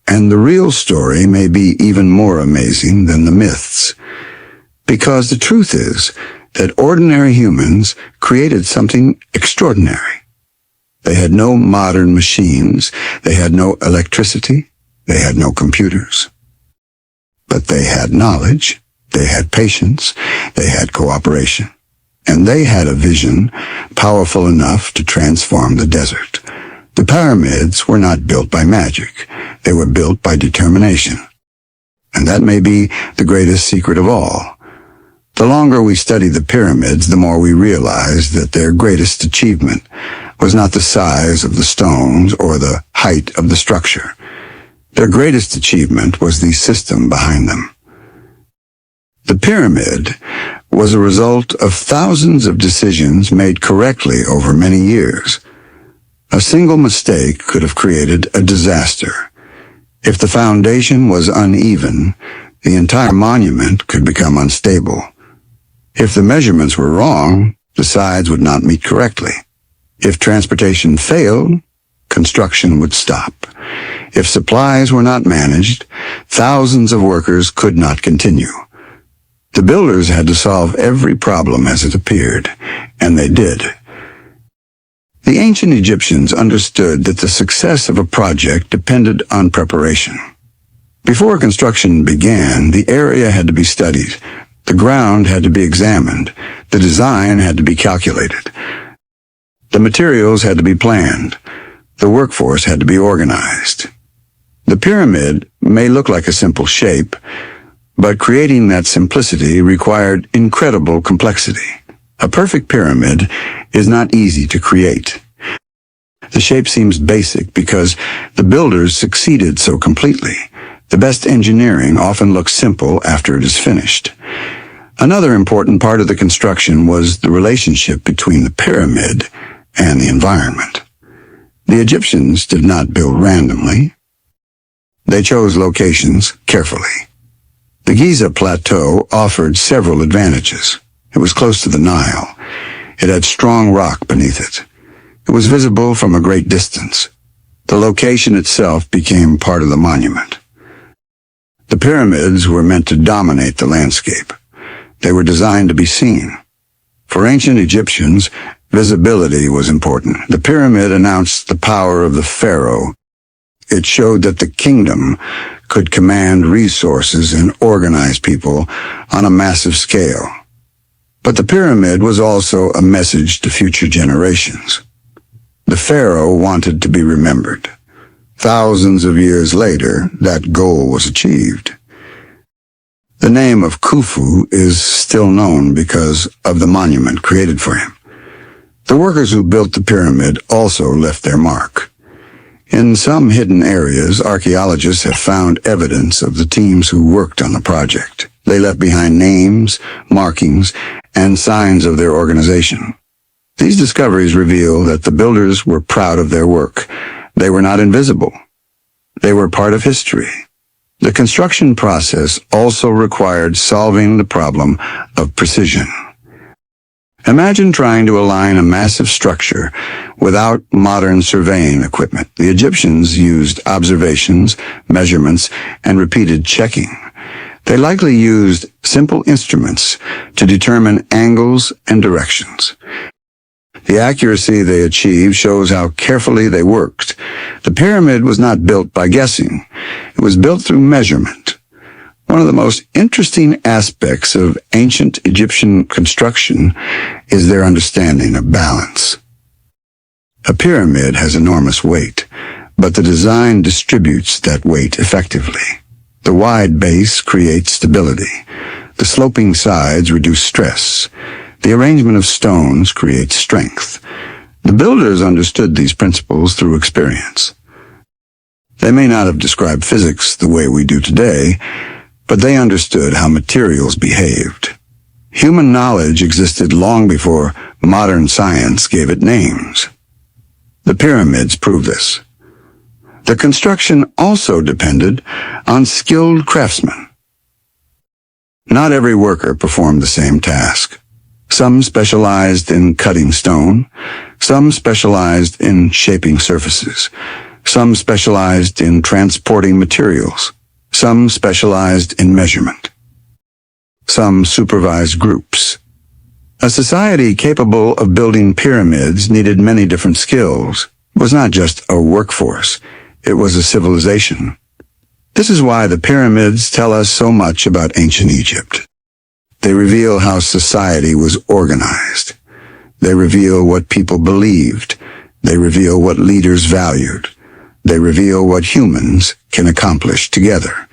And the real story may be even more amazing than the myths. Because the truth is that ordinary humans created something extraordinary. They had no modern machines. They had no electricity. They had no computers. But they had knowledge, they had patience, they had cooperation, and they had a vision powerful enough to transform the desert. The pyramids were not built by magic. They were built by determination. And that may be the greatest secret of all. The longer we study the pyramids, the more we realize that their greatest achievement was not the size of the stones or the height of the structure. Their greatest achievement was the system behind them. The pyramid was a result of thousands of decisions made correctly over many years. A single mistake could have created a disaster. If the foundation was uneven, the entire monument could become unstable. If the measurements were wrong, the sides would not meet correctly. If transportation failed, construction would stop. If supplies were not managed, thousands of workers could not continue. The builders had to solve every problem as it appeared, and they did. The ancient Egyptians understood that the success of a project depended on preparation. Before construction began, the area had to be studied, the ground had to be examined, the design had to be calculated, the materials had to be planned, the workforce had to be organized. The pyramid may look like a simple shape, but creating that simplicity required incredible complexity. A perfect pyramid is not easy to create. The shape seems basic because the builders succeeded so completely. The best engineering often looks simple after it is finished. Another important part of the construction was the relationship between the pyramid and the environment. The Egyptians did not build randomly. They chose locations carefully. The Giza Plateau offered several advantages. It was close to the Nile. It had strong rock beneath it. It was visible from a great distance. The location itself became part of the monument. The pyramids were meant to dominate the landscape. They were designed to be seen. For ancient Egyptians, visibility was important. The pyramid announced the power of the pharaoh. It showed that the kingdom could command resources and organize people on a massive scale. But the pyramid was also a message to future generations. The pharaoh wanted to be remembered. Thousands of years later, that goal was achieved. The name of Khufu is still known because of the monument created for him. The workers who built the pyramid also left their mark. In some hidden areas, archaeologists have found evidence of the teams who worked on the project. They left behind names, markings, and signs of their organization. These discoveries reveal that the builders were proud of their work. They were not invisible. They were part of history. The construction process also required solving the problem of precision. Imagine trying to align a massive structure without modern surveying equipment. The Egyptians used observations, measurements, and repeated checking. They likely used simple instruments to determine angles and directions. The accuracy they achieved shows how carefully they worked. The pyramid was not built by guessing. It was built through measurement. One of the most interesting aspects of ancient Egyptian construction is their understanding of balance. A pyramid has enormous weight, but the design distributes that weight effectively. The wide base creates stability. The sloping sides reduce stress. The arrangement of stones creates strength. The builders understood these principles through experience. They may not have described physics the way we do today, but they understood how materials behaved. Human knowledge existed long before modern science gave it names. The pyramids prove this. The construction also depended on skilled craftsmen. Not every worker performed the same task. Some specialized in cutting stone, some specialized in shaping surfaces, some specialized in transporting materials, some specialized in measurement. Some supervised groups. A society capable of building pyramids needed many different skills. It was not just a workforce, it was a civilization. This is why the pyramids tell us so much about ancient Egypt. They reveal how society was organized. They reveal what people believed. They reveal what leaders valued. They reveal what humans can accomplish together.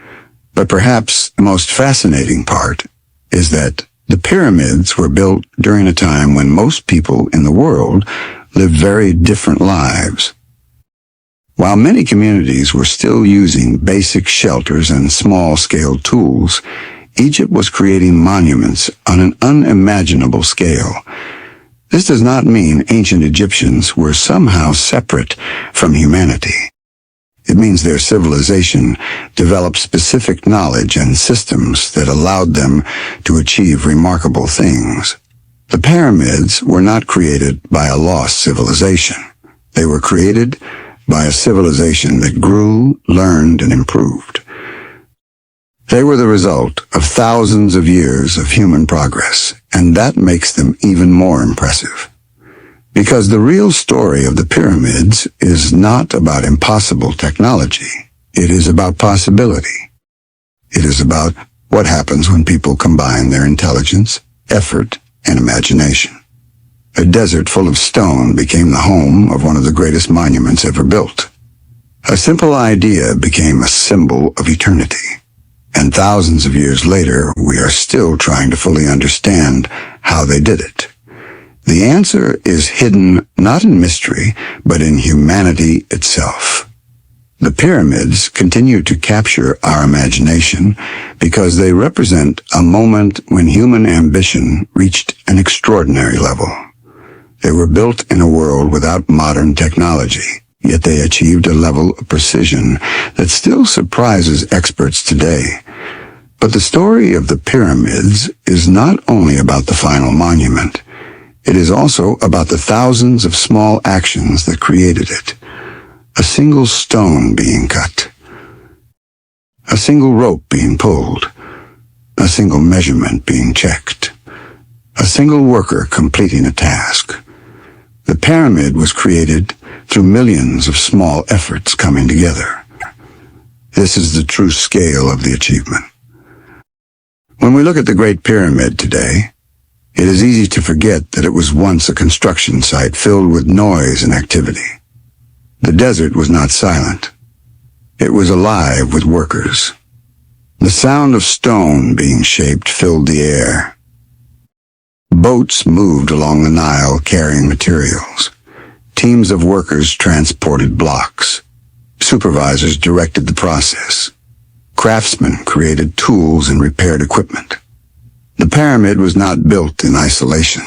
But perhaps the most fascinating part is that the pyramids were built during a time when most people in the world lived very different lives. While many communities were still using basic shelters and small-scale tools, Egypt was creating monuments on an unimaginable scale. This does not mean ancient Egyptians were somehow separate from humanity. It means their civilization developed specific knowledge and systems that allowed them to achieve remarkable things. The pyramids were not created by a lost civilization. They were created by a civilization that grew, learned, and improved. They were the result of thousands of years of human progress, and that makes them even more impressive. Because the real story of the pyramids is not about impossible technology. It is about possibility. It is about what happens when people combine their intelligence, effort, and imagination. A desert full of stone became the home of one of the greatest monuments ever built. A simple idea became a symbol of eternity. And thousands of years later, we are still trying to fully understand how they did it. The answer is hidden not in mystery, but in humanity itself. The pyramids continue to capture our imagination because they represent a moment when human ambition reached an extraordinary level. They were built in a world without modern technology, yet they achieved a level of precision that still surprises experts today. But the story of the pyramids is not only about the final monument. It is also about the thousands of small actions that created it. A single stone being cut, a single rope being pulled, a single measurement being checked, a single worker completing a task. The pyramid was created through millions of small efforts coming together. This is the true scale of the achievement. When we look at the Great Pyramid today, it is easy to forget that it was once a construction site filled with noise and activity. The desert was not silent. It was alive with workers. The sound of stone being shaped filled the air. Boats moved along the Nile carrying materials. Teams of workers transported blocks. Supervisors directed the process. Craftsmen created tools and repaired equipment. The pyramid was not built in isolation.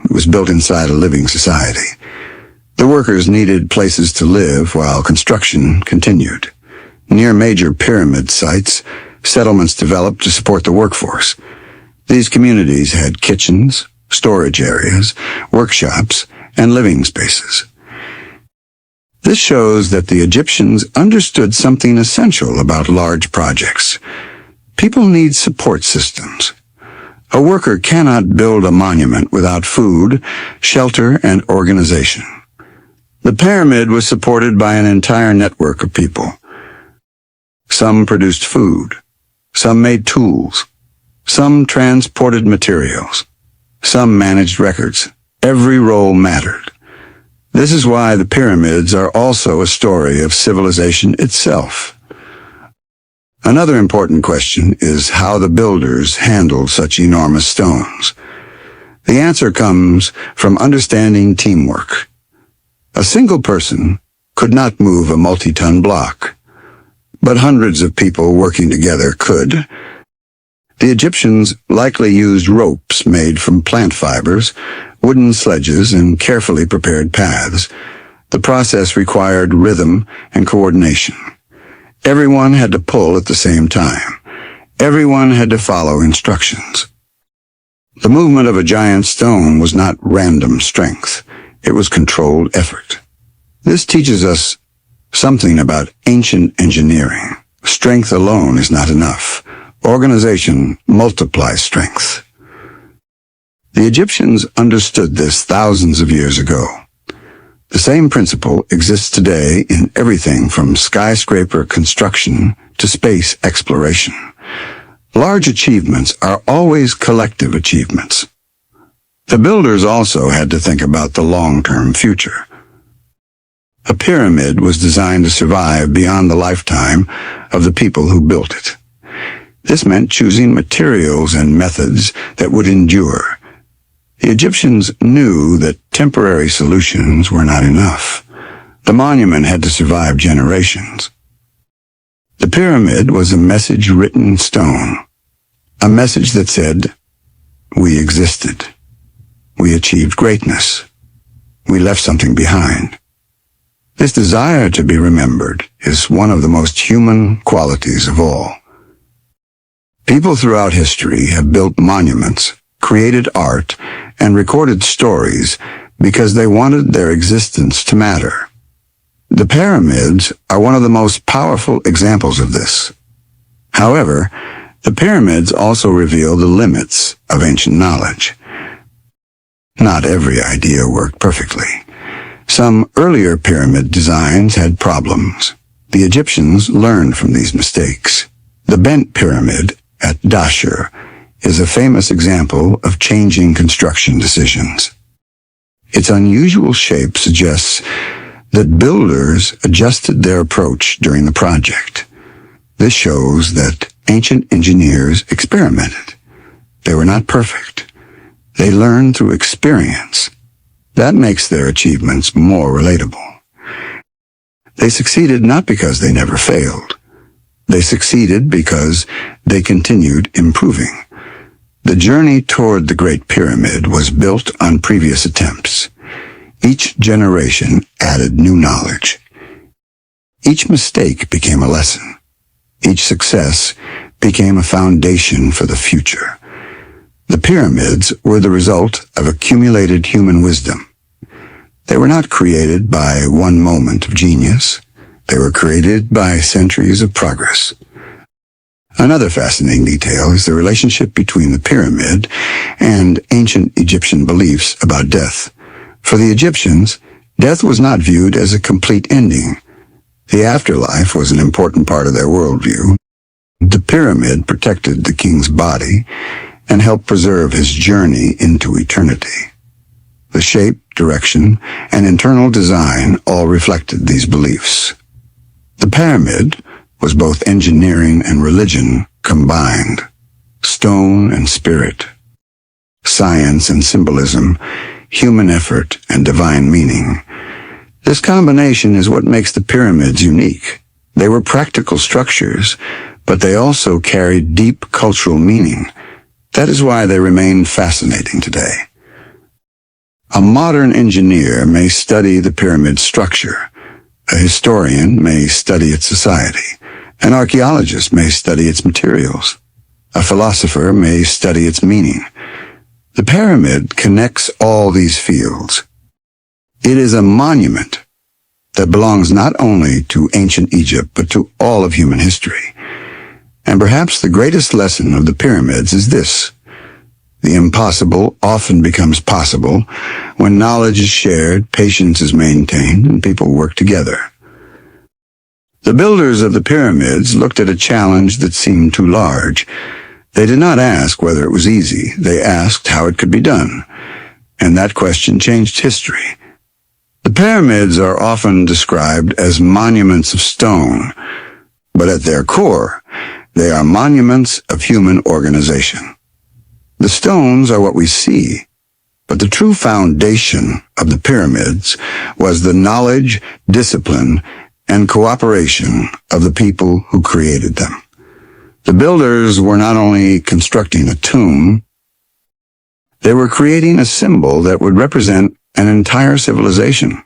It was built inside a living society. The workers needed places to live while construction continued. Near major pyramid sites, settlements developed to support the workforce. These communities had kitchens, storage areas, workshops, and living spaces. This shows that the Egyptians understood something essential about large projects. People need support systems. A worker cannot build a monument without food, shelter, and organization. The pyramid was supported by an entire network of people. Some produced food. Some made tools. Some transported materials. Some managed records. Every role mattered. This is why the pyramids are also a story of civilization itself. Another important question is how the builders handled such enormous stones. The answer comes from understanding teamwork. A single person could not move a multi-ton block, but hundreds of people working together could. The Egyptians likely used ropes made from plant fibers, wooden sledges, and carefully prepared paths. The process required rhythm and coordination. Everyone had to pull at the same time. Everyone had to follow instructions. The movement of a giant stone was not random strength. It was controlled effort. This teaches us something about ancient engineering. Strength alone is not enough. Organization multiplies strength. The Egyptians understood this thousands of years ago. The same principle exists today in everything from skyscraper construction to space exploration. Large achievements are always collective achievements. The builders also had to think about the long-term future. A pyramid was designed to survive beyond the lifetime of the people who built it. This meant choosing materials and methods that would endure. The Egyptians knew that temporary solutions were not enough. The monument had to survive generations. The pyramid was a message written in stone, a message that said, "We existed. We achieved greatness. We left something behind." This desire to be remembered is one of the most human qualities of all. People throughout history have built monuments, created art, and recorded stories because they wanted their existence to matter. The pyramids are one of the most powerful examples of this. However, the pyramids also reveal the limits of ancient knowledge. Not every idea worked perfectly. Some earlier pyramid designs had problems. The Egyptians learned from these mistakes. The bent pyramid at Dashur is a famous example of changing construction decisions. Its unusual shape suggests that builders adjusted their approach during the project. This shows that ancient engineers experimented. They were not perfect. They learned through experience. That makes their achievements more relatable. They succeeded not because they never failed. They succeeded because they continued improving. The journey toward the Great Pyramid was built on previous attempts. Each generation added new knowledge. Each mistake became a lesson. Each success became a foundation for the future. The pyramids were the result of accumulated human wisdom. They were not created by one moment of genius. They were created by centuries of progress. Another fascinating detail is the relationship between the pyramid and ancient Egyptian beliefs about death. For the Egyptians, death was not viewed as a complete ending. The afterlife was an important part of their worldview. The pyramid protected the king's body and helped preserve his journey into eternity. The shape, direction, and internal design all reflected these beliefs. The pyramid was both engineering and religion combined, stone and spirit, science and symbolism, human effort and divine meaning. This combination is what makes the pyramids unique. They were practical structures, but they also carried deep cultural meaning. That is why they remain fascinating today. A modern engineer may study the pyramid structure. A historian may study its society. An archaeologist may study its materials. A philosopher may study its meaning. The pyramid connects all these fields. It is a monument that belongs not only to ancient Egypt, but to all of human history. And perhaps the greatest lesson of the pyramids is this: the impossible often becomes possible when knowledge is shared, patience is maintained, and people work together. The builders of the pyramids looked at a challenge that seemed too large. They did not ask whether it was easy. They asked how it could be done. And that question changed history. The pyramids are often described as monuments of stone, but at their core, they are monuments of human organization. The stones are what we see, but the true foundation of the pyramids was the knowledge, discipline, and cooperation of the people who created them. The builders were not only constructing a tomb, they were creating a symbol that would represent an entire civilization.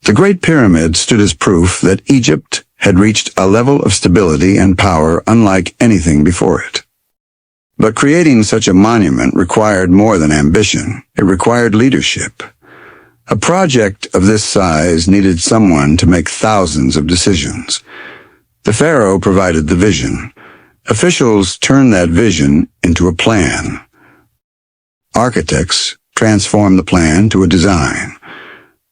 The Great Pyramid stood as proof that Egypt had reached a level of stability and power unlike anything before it. But creating such a monument required more than ambition. It required leadership. A project of this size needed someone to make thousands of decisions. The pharaoh provided the vision. Officials turned that vision into a plan. Architects transformed the plan to a design.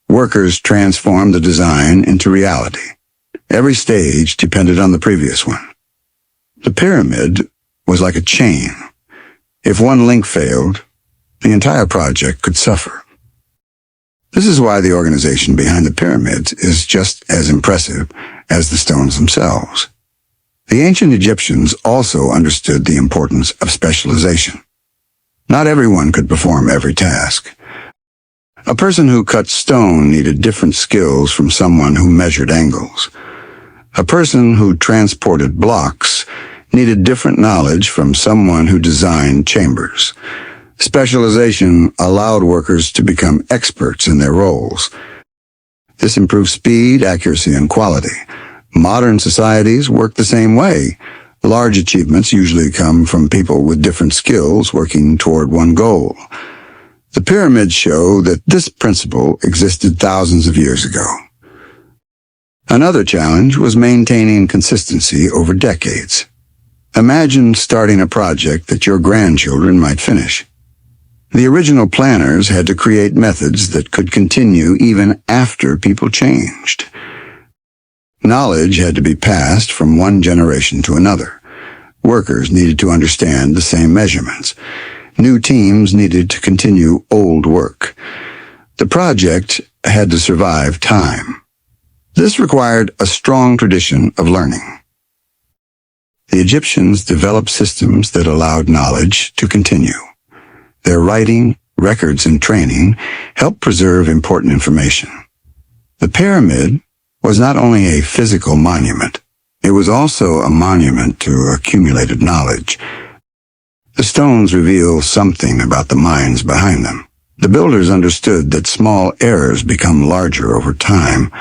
Workers transformed the design into reality. Every stage depended on the previous one. The pyramid was like a chain. If one link failed, the entire project could suffer. This is why the organization behind the pyramids is just as impressive as the stones themselves. The ancient Egyptians also understood the importance of specialization. Not everyone could perform every task. A person who cut stone needed different skills from someone who measured angles. A person who transported blocks needed different knowledge from someone who designed chambers. Specialization allowed workers to become experts in their roles. This improved speed, accuracy, and quality. Modern societies work the same way. Large achievements usually come from people with different skills working toward one goal. The pyramids show that this principle existed thousands of years ago. Another challenge was maintaining consistency over decades. Imagine starting a project that your grandchildren might finish. The original planners had to create methods that could continue even after people changed. Knowledge had to be passed from one generation to another. Workers needed to understand the same measurements. New teams needed to continue old work. The project had to survive time. This required a strong tradition of learning. The Egyptians developed systems that allowed knowledge to continue. Their writing, records, and training helped preserve important information. The pyramid was not only a physical monument, it was also a monument to accumulated knowledge. The stones reveal something about the minds behind them. The builders understood that small errors become larger over time.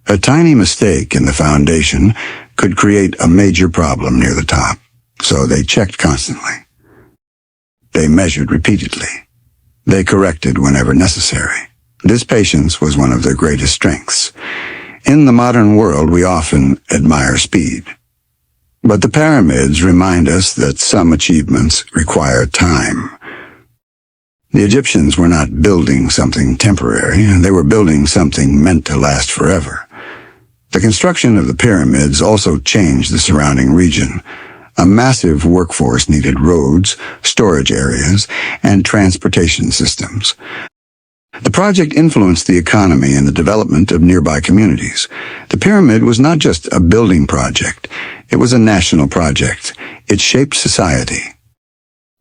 A tiny mistake in the foundation could create a major problem near the top, so they checked constantly. They measured repeatedly. They corrected whenever necessary. This patience was one of their greatest strengths. In the modern world, we often admire speed. But the pyramids remind us that some achievements require time. The Egyptians were not building something temporary, they were building something meant to last forever. The construction of the pyramids also changed the surrounding region. A massive workforce needed roads, storage areas, and transportation systems. The project influenced the economy and the development of nearby communities. The pyramid was not just a building project, it was a national project. It shaped society.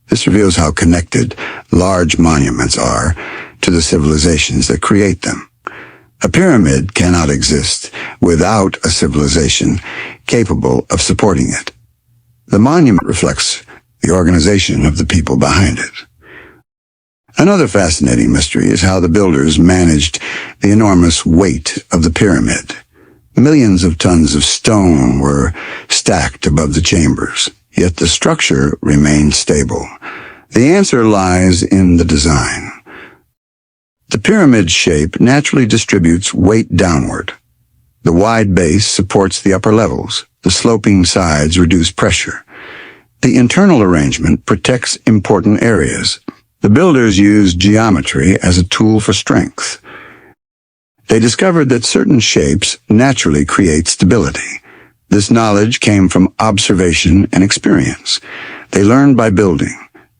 This reveals how connected large monuments are to the civilizations that create them. A pyramid cannot exist without a civilization capable of supporting it. The monument reflects the organization of the people behind it. Another fascinating mystery is how the builders managed the enormous weight of the pyramid. Millions of tons of stone were stacked above the chambers, yet the structure remained stable. The answer lies in the design. The pyramid's shape naturally distributes weight downward. The wide base supports the upper levels. The sloping sides reduce pressure. The internal arrangement protects important areas. The builders used geometry as a tool for strength. They discovered that certain shapes naturally create stability. This knowledge came from observation and experience. They learned by building.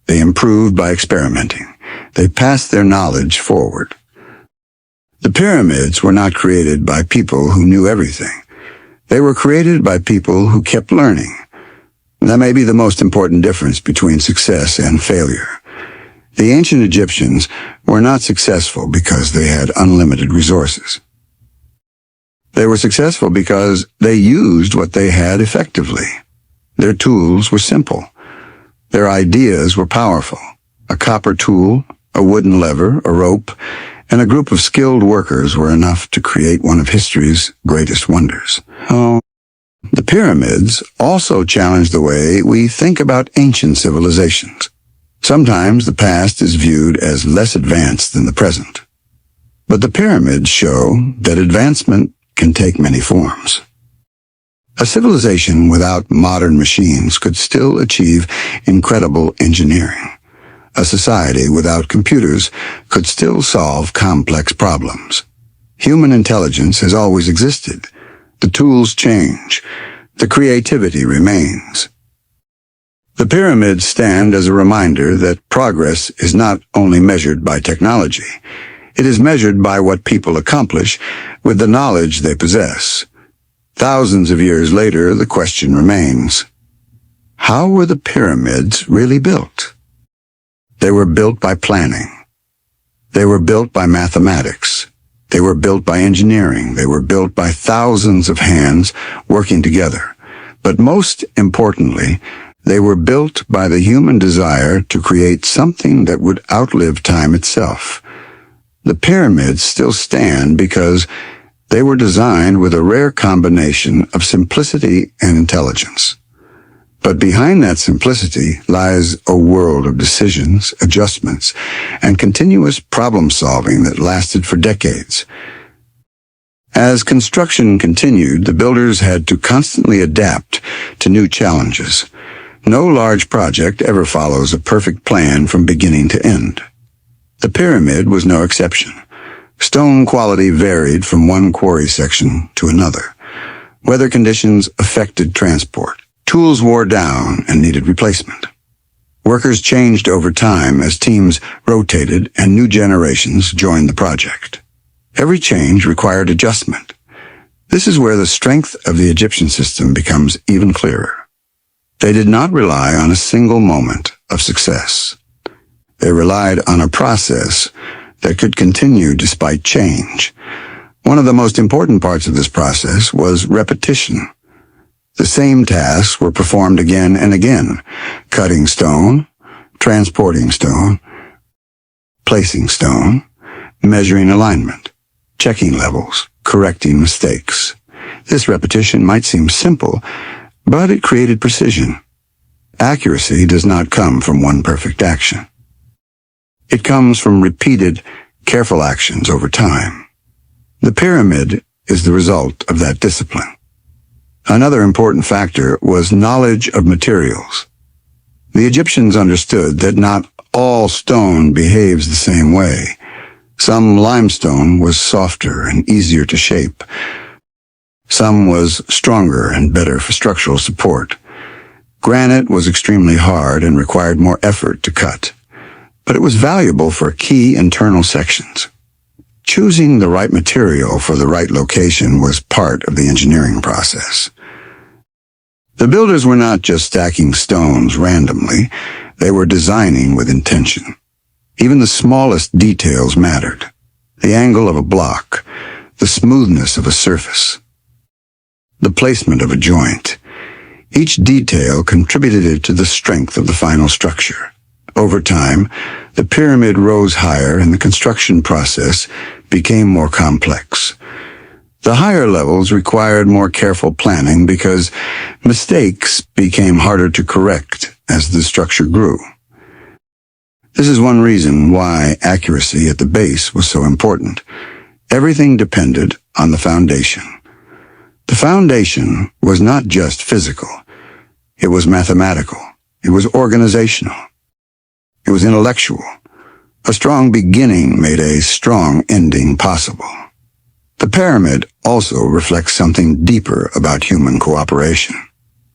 They improved by experimenting. They passed their knowledge forward. The pyramids were not created by people who knew everything. They were created by people who kept learning. That may be the most important difference between success and failure. The ancient Egyptians were not successful because they had unlimited resources. They were successful because they used what they had effectively. Their tools were simple. Their ideas were powerful. A copper tool, a wooden lever, a rope, and a group of skilled workers were enough to create one of history's greatest wonders. The pyramids also challenged the way we think about ancient civilizations. Sometimes the past is viewed as less advanced than the present. But the pyramids show that advancement can take many forms. A civilization without modern machines could still achieve incredible engineering. A society without computers could still solve complex problems. Human intelligence has always existed. The tools change. The creativity remains. The pyramids stand as a reminder that progress is not only measured by technology. It is measured by what people accomplish with the knowledge they possess. Thousands of years later, the question remains, how were the pyramids really built? They were built by planning. They were built by mathematics. They were built by engineering. They were built by thousands of hands working together. But most importantly, they were built by the human desire to create something that would outlive time itself. The pyramids still stand because they were designed with a rare combination of simplicity and intelligence. But behind that simplicity lies a world of decisions, adjustments, and continuous problem-solving that lasted for decades. As construction continued, the builders had to constantly adapt to new challenges. No large project ever follows a perfect plan from beginning to end. The pyramid was no exception. Stone quality varied from one quarry section to another. Weather conditions affected transport. Tools wore down and needed replacement. Workers changed over time as teams rotated and new generations joined the project. Every change required adjustment. This is where the strength of the Egyptian system becomes even clearer. They did not rely on a single moment of success. They relied on a process that could continue despite change. One of the most important parts of this process was repetition. The same tasks were performed again and again: cutting stone, transporting stone, placing stone, measuring alignment, checking levels, correcting mistakes. This repetition might seem simple, but it created precision. Accuracy does not come from one perfect action. It comes from repeated, careful actions over time. The pyramid is the result of that discipline. Another important factor was knowledge of materials. The Egyptians understood that not all stone behaves the same way. Some limestone was softer and easier to shape. Some was stronger and better for structural support. Granite was extremely hard and required more effort to cut, but it was valuable for key internal sections. Choosing the right material for the right location was part of the engineering process. The builders were not just stacking stones randomly, they were designing with intention. Even the smallest details mattered. The angle of a block, the smoothness of a surface, the placement of a joint. Each detail contributed to the strength of the final structure. Over time, the pyramid rose higher and the construction process became more complex. The higher levels required more careful planning because mistakes became harder to correct as the structure grew. This is one reason why accuracy at the base was so important. Everything depended on the foundation. The foundation was not just physical. It was mathematical. It was organizational. It was intellectual. A strong beginning made a strong ending possible. The pyramid also reflects something deeper about human cooperation.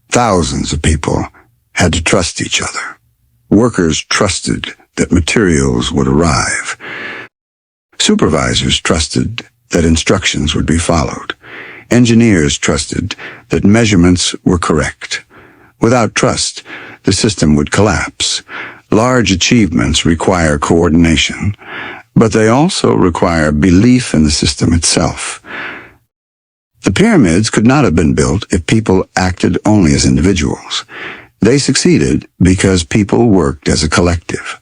Thousands of people had to trust each other. Workers trusted that materials would arrive. Supervisors trusted that instructions would be followed. Engineers trusted that measurements were correct. Without trust, the system would collapse. Large achievements require coordination, but they also require belief in the system itself. The pyramids could not have been built if people acted only as individuals. They succeeded because people worked as a collective.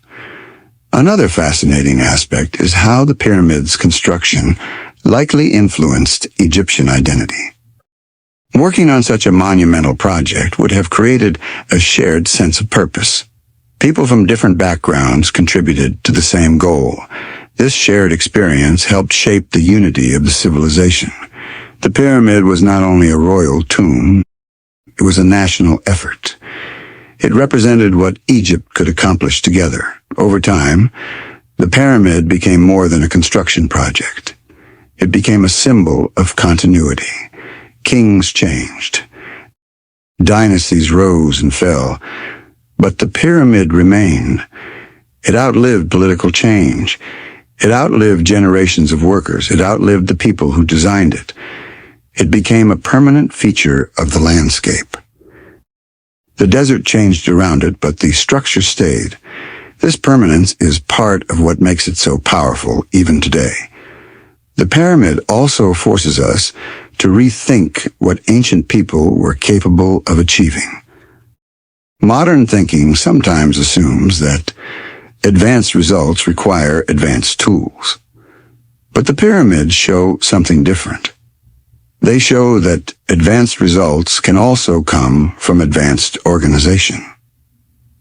Another fascinating aspect is how the pyramid's construction likely influenced Egyptian identity. Working on such a monumental project would have created a shared sense of purpose. People from different backgrounds contributed to the same goal. This shared experience helped shape the unity of the civilization. The pyramid was not only a royal tomb, it was a national effort. It represented what Egypt could accomplish together. Over time, the pyramid became more than a construction project. It became a symbol of continuity. Kings changed. Dynasties rose and fell. But the pyramid remained. It outlived political change. It outlived generations of workers. It outlived the people who designed it. It became a permanent feature of the landscape. The desert changed around it, but the structure stayed. This permanence is part of what makes it so powerful even today. The pyramid also forces us to rethink what ancient people were capable of achieving. Modern thinking sometimes assumes that advanced results require advanced tools. But the pyramids show something different. They show that advanced results can also come from advanced organization,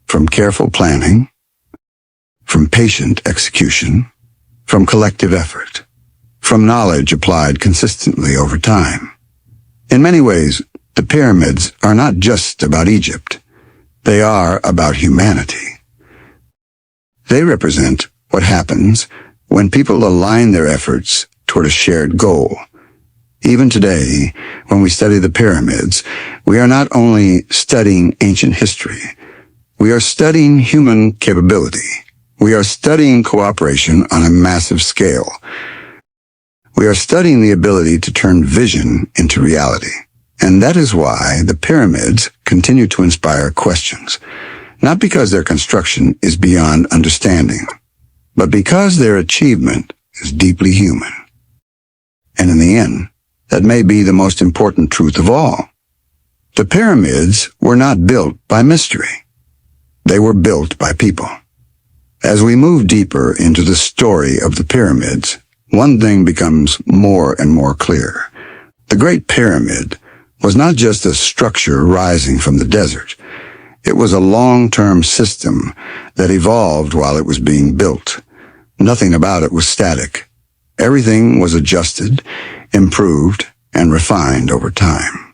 from careful planning, from patient execution, from collective effort, from knowledge applied consistently over time. In many ways, the pyramids are not just about Egypt. They are about humanity. They represent what happens when people align their efforts toward a shared goal. Even today, when we study the pyramids, we are not only studying ancient history, we are studying human capability. We are studying cooperation on a massive scale. We are studying the ability to turn vision into reality. And that is why the pyramids continue to inspire questions, not because their construction is beyond understanding, but because their achievement is deeply human. And in the end, that may be the most important truth of all. The pyramids were not built by mystery. They were built by people. As we move deeper into the story of the pyramids, one thing becomes more and more clear. The Great Pyramid was not just a structure rising from the desert. It was a long-term system that evolved while it was being built. Nothing about it was static. Everything was adjusted, improved, and refined over time.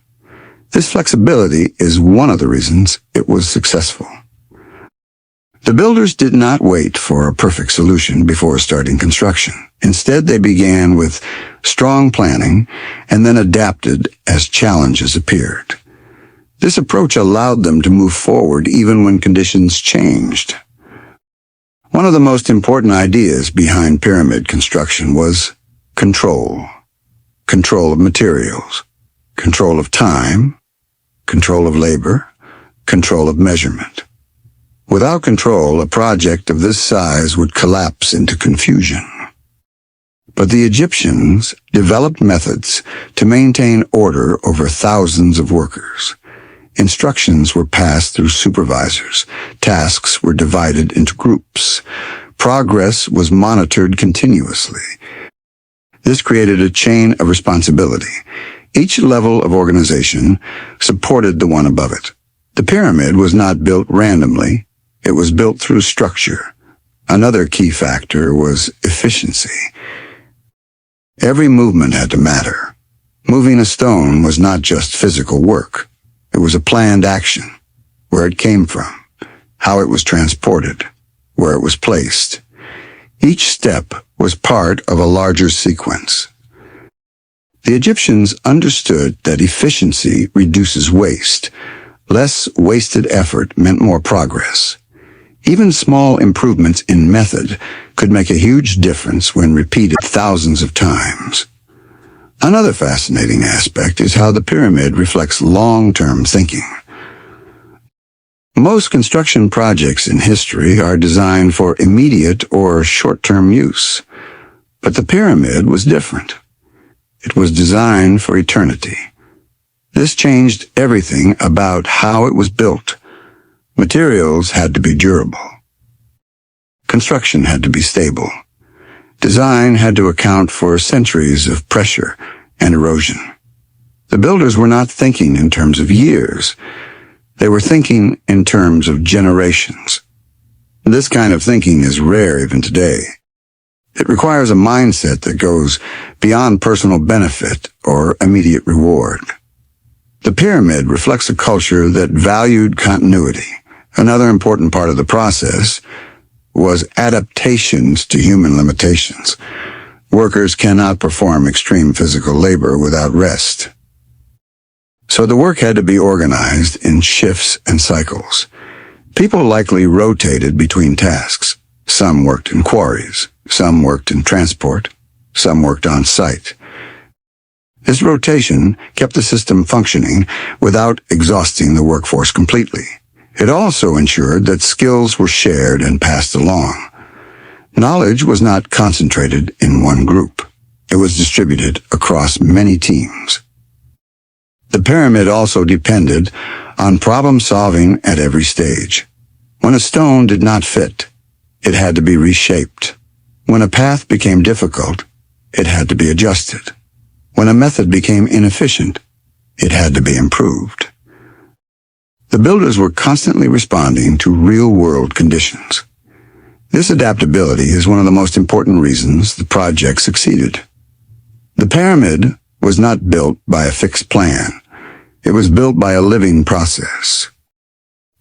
This flexibility is one of the reasons it was successful. The builders did not wait for a perfect solution before starting construction. Instead, they began with strong planning and then adapted as challenges appeared. This approach allowed them to move forward even when conditions changed. One of the most important ideas behind pyramid construction was control. Control of materials, control of time, control of labor, control of measurement. Without control, a project of this size would collapse into confusion. But the Egyptians developed methods to maintain order over thousands of workers. Instructions were passed through supervisors. Tasks were divided into groups. Progress was monitored continuously. This created a chain of responsibility. Each level of organization supported the one above it. The pyramid was not built randomly. It was built through structure. Another key factor was efficiency. Every movement had to matter. Moving a stone was not just physical work. It was a planned action. Where it came from, how it was transported, where it was placed. Each step was part of a larger sequence. The Egyptians understood that efficiency reduces waste. Less wasted effort meant more progress. Even small improvements in method could make a huge difference when repeated thousands of times. Another fascinating aspect is how the pyramid reflects long-term thinking. Most construction projects in history are designed for immediate or short-term use. But the pyramid was different. It was designed for eternity. This changed everything about how it was built. Materials had to be durable. Construction had to be stable. Design had to account for centuries of pressure and erosion. The builders were not thinking in terms of years. They were thinking in terms of generations. This kind of thinking is rare even today. It requires a mindset that goes beyond personal benefit or immediate reward. The pyramid reflects a culture that valued continuity. Another important part of the process was adaptations to human limitations. Workers cannot perform extreme physical labor without rest. So the work had to be organized in shifts and cycles. People likely rotated between tasks. Some worked in quarries, some worked in transport, some worked on site. This rotation kept the system functioning without exhausting the workforce completely. It also ensured that skills were shared and passed along. Knowledge was not concentrated in one group. It was distributed across many teams. The pyramid also depended on problem-solving at every stage. When a stone did not fit, it had to be reshaped. When a path became difficult, it had to be adjusted. When a method became inefficient, it had to be improved. The builders were constantly responding to real-world conditions. This adaptability is one of the most important reasons the project succeeded. The pyramid was not built by a fixed plan. It was built by a living process.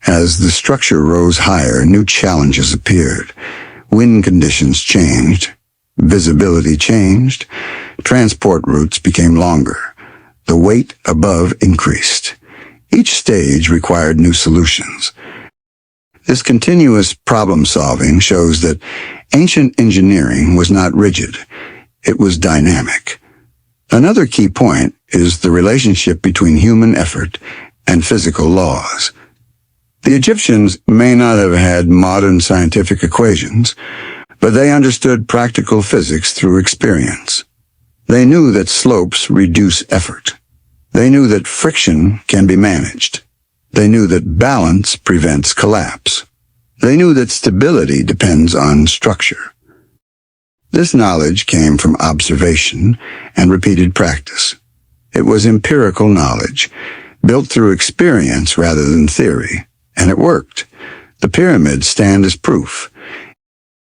As the structure rose higher, new challenges appeared. Wind conditions changed. Visibility changed. Transport routes became longer. The weight above increased. Each stage required new solutions. This continuous problem-solving shows that ancient engineering was not rigid. It was dynamic. Another key point is the relationship between human effort and physical laws. The Egyptians may not have had modern scientific equations, but they understood practical physics through experience. They knew that slopes reduce effort. They knew that friction can be managed. They knew that balance prevents collapse. They knew that stability depends on structure. This knowledge came from observation and repeated practice. It was empirical knowledge, built through experience rather than theory, and it worked. The pyramids stand as proof.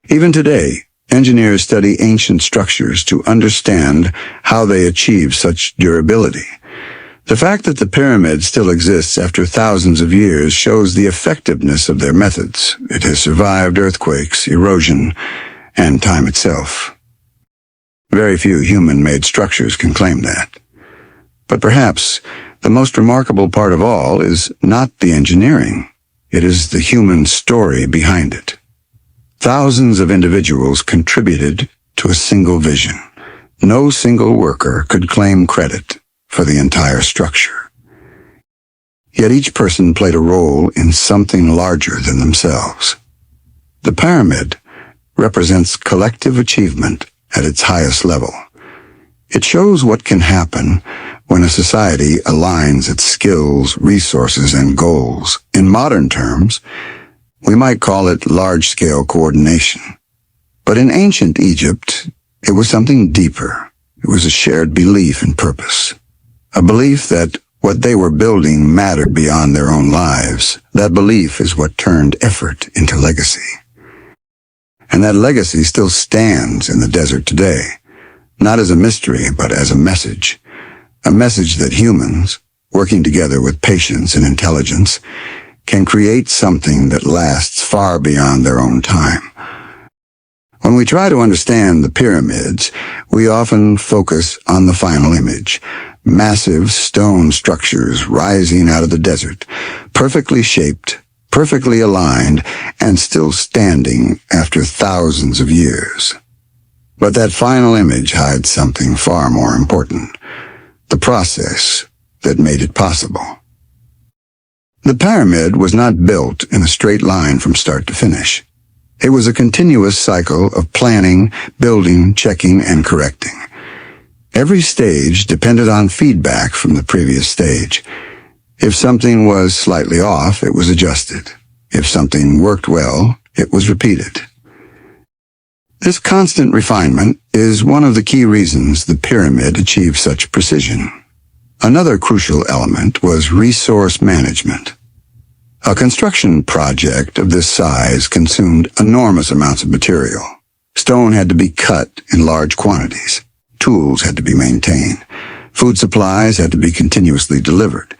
Even today, engineers study ancient structures to understand how they achieved such durability. The fact that the pyramid still exists after thousands of years shows the effectiveness of their methods. It has survived earthquakes, erosion, and time itself. Very few human-made structures can claim that. But perhaps the most remarkable part of all is not the engineering. It is the human story behind it. Thousands of individuals contributed to a single vision. No single worker could claim credit for the entire structure. Yet each person played a role in something larger than themselves. The pyramid represents collective achievement at its highest level. It shows what can happen when a society aligns its skills, resources, and goals. In modern terms, we might call it large-scale coordination. But in ancient Egypt, it was something deeper. It was a shared belief and purpose. A belief that what they were building mattered beyond their own lives. That belief is what turned effort into legacy. And that legacy still stands in the desert today, not as a mystery, but as a message that humans, working together with patience and intelligence, can create something that lasts far beyond their own time. When we try to understand the pyramids, we often focus on the final image. Massive stone structures rising out of the desert, perfectly shaped, perfectly aligned, and still standing after thousands of years. But that final image hides something far more important: the process that made it possible. The pyramid was not built in a straight line from start to finish. It was a continuous cycle of planning, building, checking, and correcting. Every stage depended on feedback from the previous stage. If something was slightly off, it was adjusted. If something worked well, it was repeated. This constant refinement is one of the key reasons the pyramid achieved such precision. Another crucial element was resource management. A construction project of this size consumed enormous amounts of material. Stone had to be cut in large quantities. Tools had to be maintained. Food supplies had to be continuously delivered.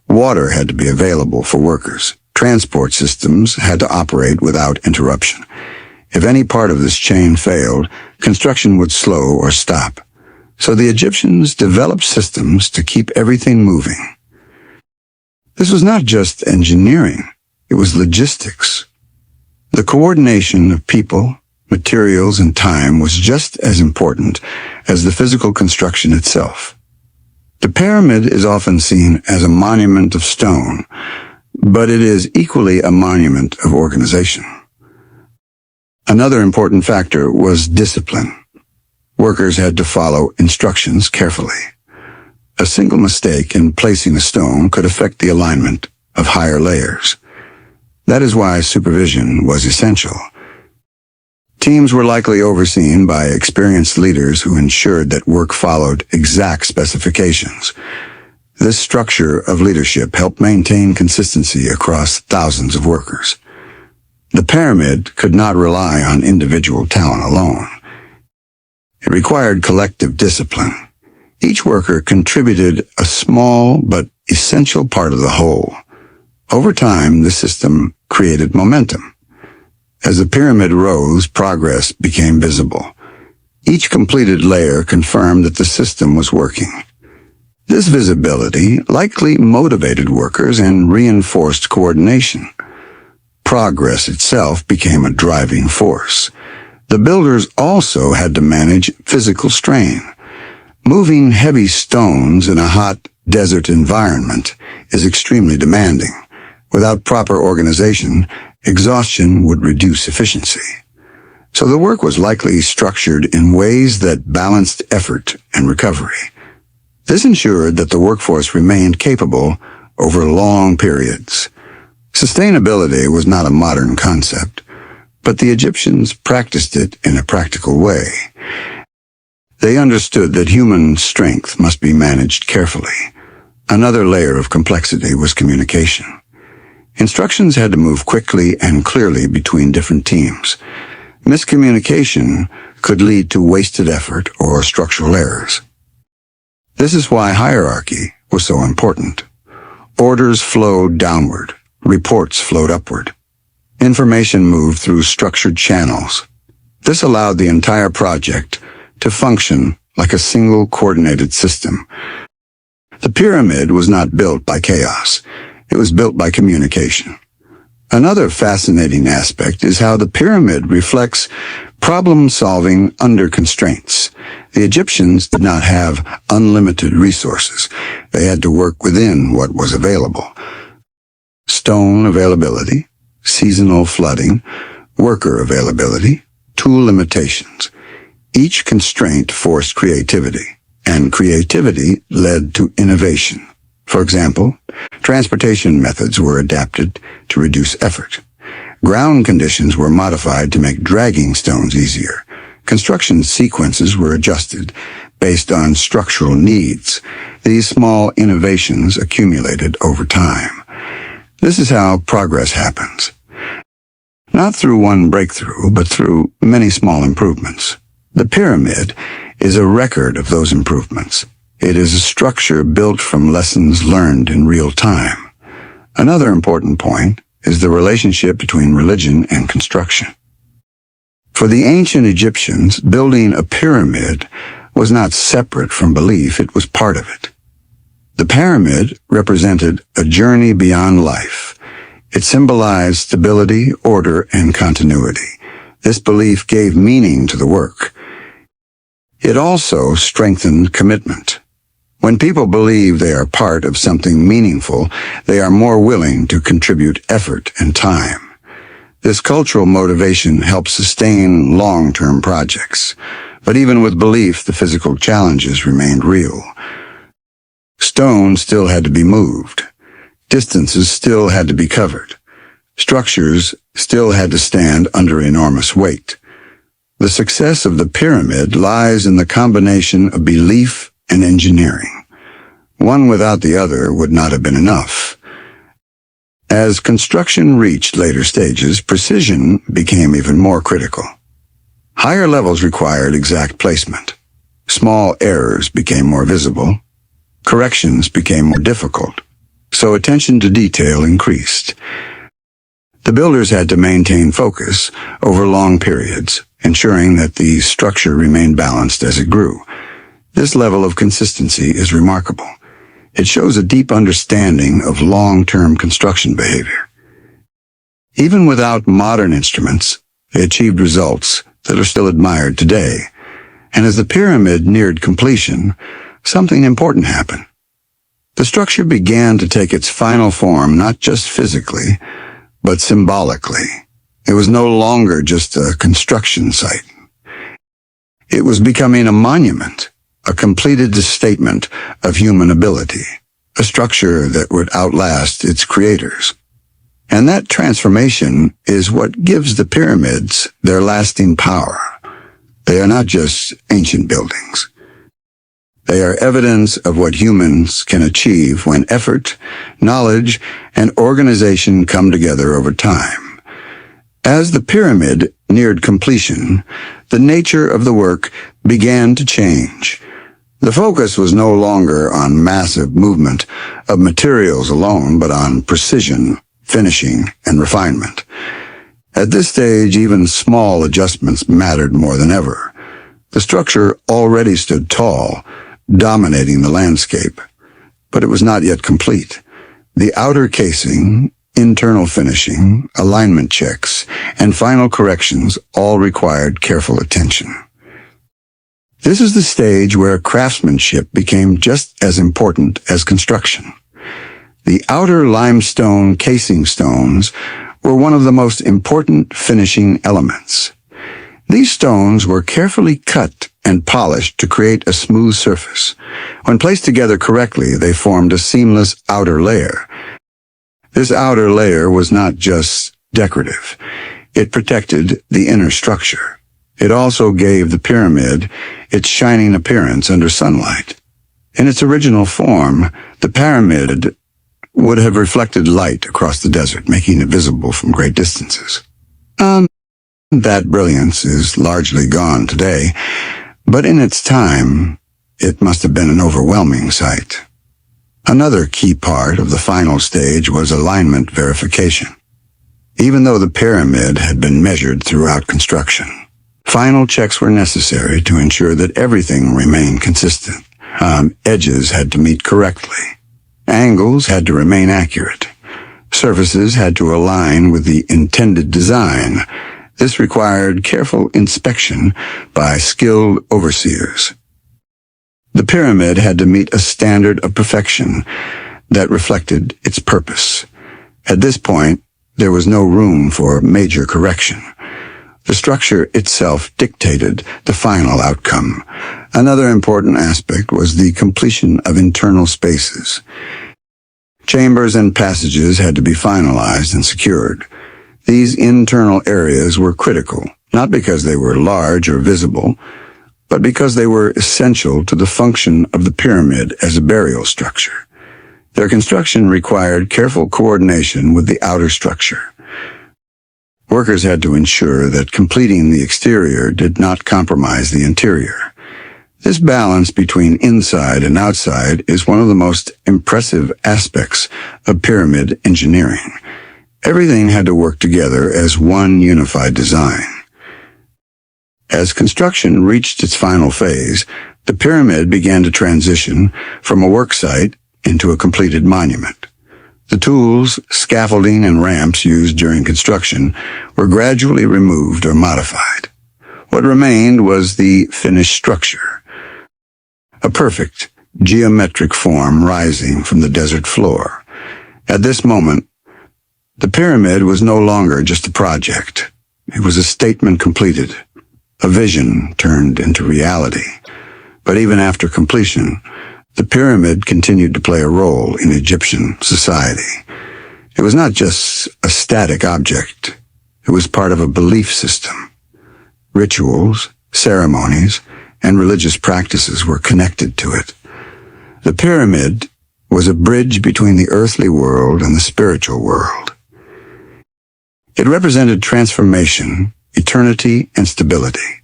Water had to be available for workers. Transport systems had to operate without interruption. If any part of this chain failed, construction would slow or stop. So the Egyptians developed systems to keep everything moving. This was not just engineering, it was logistics. The coordination of people, materials, and time was just as important as the physical construction itself. The pyramid is often seen as a monument of stone, but it is equally a monument of organization. Another important factor was discipline. Workers had to follow instructions carefully. A single mistake in placing a stone could affect the alignment of higher layers. That is why supervision was essential. Teams were likely overseen by experienced leaders who ensured that work followed exact specifications. This structure of leadership helped maintain consistency across thousands of workers. The pyramid could not rely on individual talent alone. It required collective discipline. Each worker contributed a small but essential part of the whole. Over time, the system created momentum. As the pyramid rose, progress became visible. Each completed layer confirmed that the system was working. This visibility likely motivated workers and reinforced coordination. Progress itself became a driving force. The builders also had to manage physical strain. Moving heavy stones in a hot desert environment is extremely demanding. Without proper organization, exhaustion would reduce efficiency. So the work was likely structured in ways that balanced effort and recovery. This ensured that the workforce remained capable over long periods. Sustainability was not a modern concept, but the Egyptians practiced it in a practical way. They understood that human strength must be managed carefully. Another layer of complexity was communication. Instructions had to move quickly and clearly between different teams. Miscommunication could lead to wasted effort or structural errors. This is why hierarchy was so important. Orders flowed downward, reports flowed upward. Information moved through structured channels. This allowed the entire project to function like a single coordinated system. The pyramid was not built by chaos. It was built by communication. Another fascinating aspect is how the pyramid reflects problem-solving under constraints. The Egyptians did not have unlimited resources. They had to work within what was available. Stone availability, seasonal flooding, worker availability, tool limitations. Each constraint forced creativity, and creativity led to innovation. For example, transportation methods were adapted to reduce effort. Ground conditions were modified to make dragging stones easier. Construction sequences were adjusted based on structural needs. These small innovations accumulated over time. This is how progress happens. Not through one breakthrough, but through many small improvements. The pyramid is a record of those improvements. It is a structure built from lessons learned in real time. Another important point is the relationship between religion and construction. For the ancient Egyptians, building a pyramid was not separate from belief, it was part of it. The pyramid represented a journey beyond life. It symbolized stability, order, and continuity. This belief gave meaning to the work. It also strengthened commitment. When people believe they are part of something meaningful, they are more willing to contribute effort and time. This cultural motivation helps sustain long-term projects. But even with belief, the physical challenges remained real. Stone still had to be moved. Distances still had to be covered. Structures still had to stand under enormous weight. The success of the pyramid lies in the combination of belief and engineering. One without the other would not have been enough. As construction reached later stages, precision became even more critical. Higher levels required exact placement. Small errors became more visible. Corrections became more difficult. So attention to detail increased. The builders had to maintain focus over long periods, ensuring that the structure remained balanced as it grew. This level of consistency is remarkable. It shows a deep understanding of long-term construction behavior. Even without modern instruments, they achieved results that are still admired today. And as the pyramid neared completion, something important happened. The structure began to take its final form, not just physically, but symbolically. It was no longer just a construction site. It was becoming a monument, a completed statement of human ability, a structure that would outlast its creators. And that transformation is what gives the pyramids their lasting power. They are not just ancient buildings. They are evidence of what humans can achieve when effort, knowledge, and organization come together over time. As the pyramid neared completion, the nature of the work began to change. The focus was no longer on massive movement of materials alone, but on precision, finishing, and refinement. At this stage, even small adjustments mattered more than ever. The structure already stood tall, dominating the landscape, but it was not yet complete. The outer casing, internal finishing, alignment checks, and final corrections all required careful attention. This is the stage where craftsmanship became just as important as construction. The outer limestone casing stones were one of the most important finishing elements. These stones were carefully cut and polished to create a smooth surface. When placed together correctly, they formed a seamless outer layer. This outer layer was not just decorative. It protected the inner structure. It also gave the pyramid its shining appearance under sunlight. In its original form, the pyramid would have reflected light across the desert, making it visible from great distances. That brilliance is largely gone today, but in its time, it must have been an overwhelming sight. Another key part of the final stage was alignment verification. Even though the pyramid had been measured throughout construction, final checks were necessary to ensure that everything remained consistent. Edges had to meet correctly. Angles had to remain accurate. Surfaces had to align with the intended design. This required careful inspection by skilled overseers. The pyramid had to meet a standard of perfection that reflected its purpose. At this point, there was no room for major correction. The structure itself dictated the final outcome. Another important aspect was the completion of internal spaces. Chambers and passages had to be finalized and secured. These internal areas were critical, not because they were large or visible, but because they were essential to the function of the pyramid as a burial structure. Their construction required careful coordination with the outer structure. Workers had to ensure that completing the exterior did not compromise the interior. This balance between inside and outside is one of the most impressive aspects of pyramid engineering. Everything had to work together as one unified design. As construction reached its final phase, the pyramid began to transition from a work site into a completed monument. The tools, scaffolding, and ramps used during construction were gradually removed or modified. What remained was the finished structure, a perfect, geometric form rising from the desert floor. At this moment, the pyramid was no longer just a project. It was a statement completed, a vision turned into reality. But even after completion, the pyramid continued to play a role in Egyptian society. It was not just a static object. It was part of a belief system. Rituals, ceremonies, and religious practices were connected to it. The pyramid was a bridge between the earthly world and the spiritual world. It represented transformation, eternity, and stability.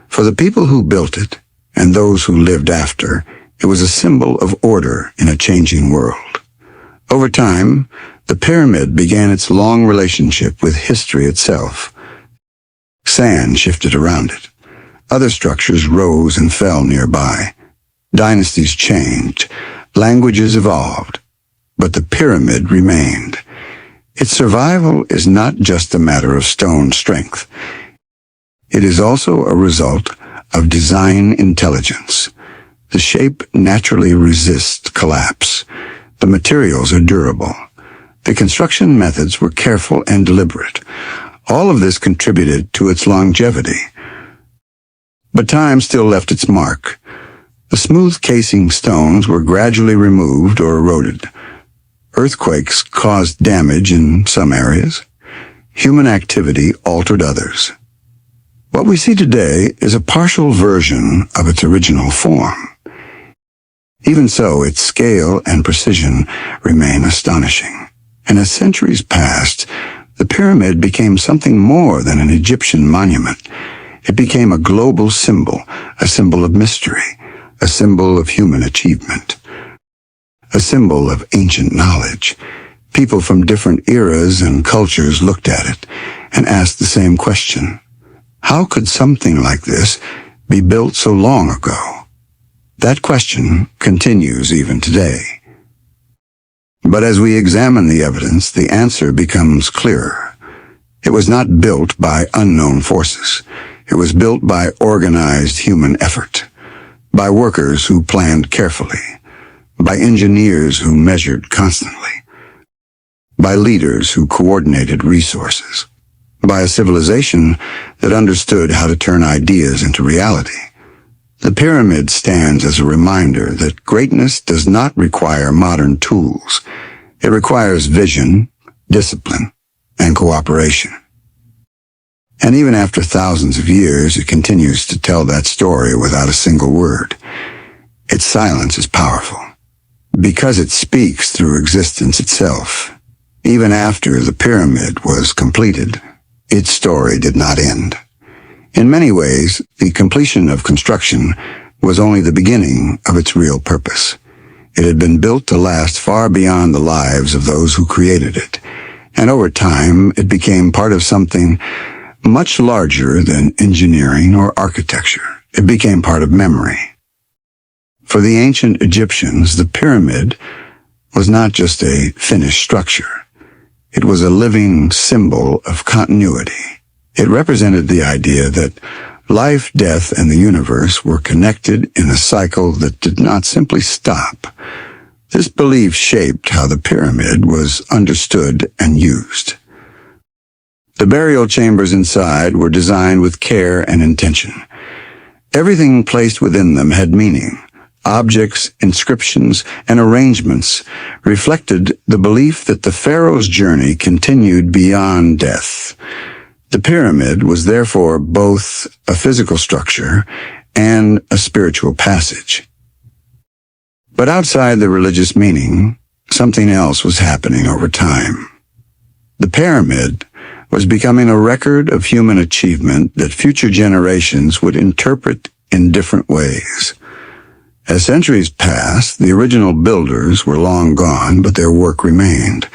For the people who built it, and those who lived after, it was a symbol of order in a changing world. Over time, the pyramid began its long relationship with history itself. Sand shifted around it. Other structures rose and fell nearby. Dynasties changed. Languages evolved. But the pyramid remained. Its survival is not just a matter of stone strength. It is also a result of design intelligence. The shape naturally resists collapse. The materials are durable. The construction methods were careful and deliberate. All of this contributed to its longevity. But time still left its mark. The smooth casing stones were gradually removed or eroded. Earthquakes caused damage in some areas. Human activity altered others. What we see today is a partial version of its original form. Even so, its scale and precision remain astonishing. And as centuries passed, the pyramid became something more than an Egyptian monument. It became a global symbol, a symbol of mystery, a symbol of human achievement, a symbol of ancient knowledge. People from different eras and cultures looked at it and asked the same question. How could something like this be built so long ago? That question continues even today. But as we examine the evidence, the answer becomes clearer. It was not built by unknown forces. It was built by organized human effort, by workers who planned carefully, by engineers who measured constantly, by leaders who coordinated resources, by a civilization that understood how to turn ideas into reality. The pyramid stands as a reminder that greatness does not require modern tools. It requires vision, discipline, and cooperation. And even after thousands of years, it continues to tell that story without a single word. Its silence is powerful, because it speaks through existence itself. Even after the pyramid was completed, its story did not end. In many ways, the completion of construction was only the beginning of its real purpose. It had been built to last far beyond the lives of those who created it, and over time it became part of something much larger than engineering or architecture. It became part of memory. For the ancient Egyptians, the pyramid was not just a finished structure. It was a living symbol of continuity. It represented the idea that life, death, and the universe were connected in a cycle that did not simply stop. This belief shaped how the pyramid was understood and used. The burial chambers inside were designed with care and intention. Everything placed within them had meaning. Objects, inscriptions, and arrangements reflected the belief that the pharaoh's journey continued beyond death. The pyramid was therefore both a physical structure and a spiritual passage. But outside the religious meaning, something else was happening over time. The pyramid was becoming a record of human achievement that future generations would interpret in different ways. As centuries passed, the original builders were long gone, but their work remained.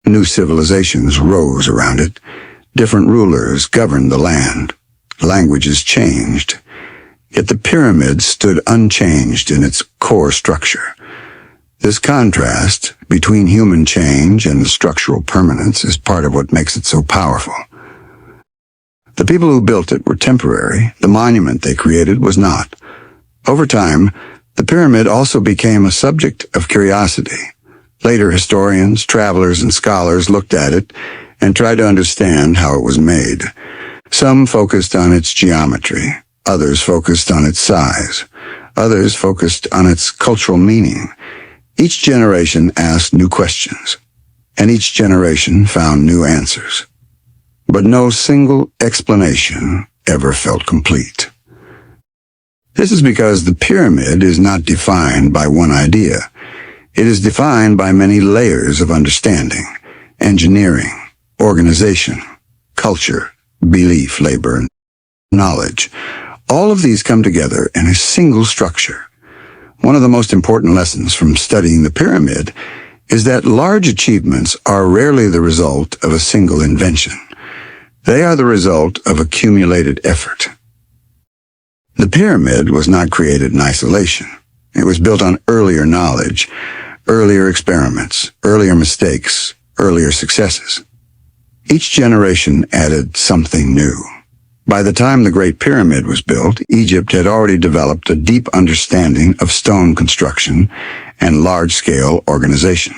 New civilizations rose around it. Different rulers governed the land. Languages changed. Yet the pyramid stood unchanged in its core structure. This contrast between human change and the structural permanence is part of what makes it so powerful. The people who built it were temporary. The monument they created was not. Over time, the pyramid also became a subject of curiosity. Later historians, travelers, and scholars looked at it and tried to understand how it was made. Some focused on its geometry. Others focused on its size. Others focused on its cultural meaning. Each generation asked new questions, and each generation found new answers. But no single explanation ever felt complete. This is because the pyramid is not defined by one idea. It is defined by many layers of understanding, engineering, organization, culture, belief, labor, and knowledge. All of these come together in a single structure. One of the most important lessons from studying the pyramid is that large achievements are rarely the result of a single invention. They are the result of accumulated effort. The pyramid was not created in isolation. It was built on earlier knowledge, earlier experiments, earlier mistakes, earlier successes. Each generation added something new. By the time the Great Pyramid was built, Egypt had already developed a deep understanding of stone construction and large-scale organization.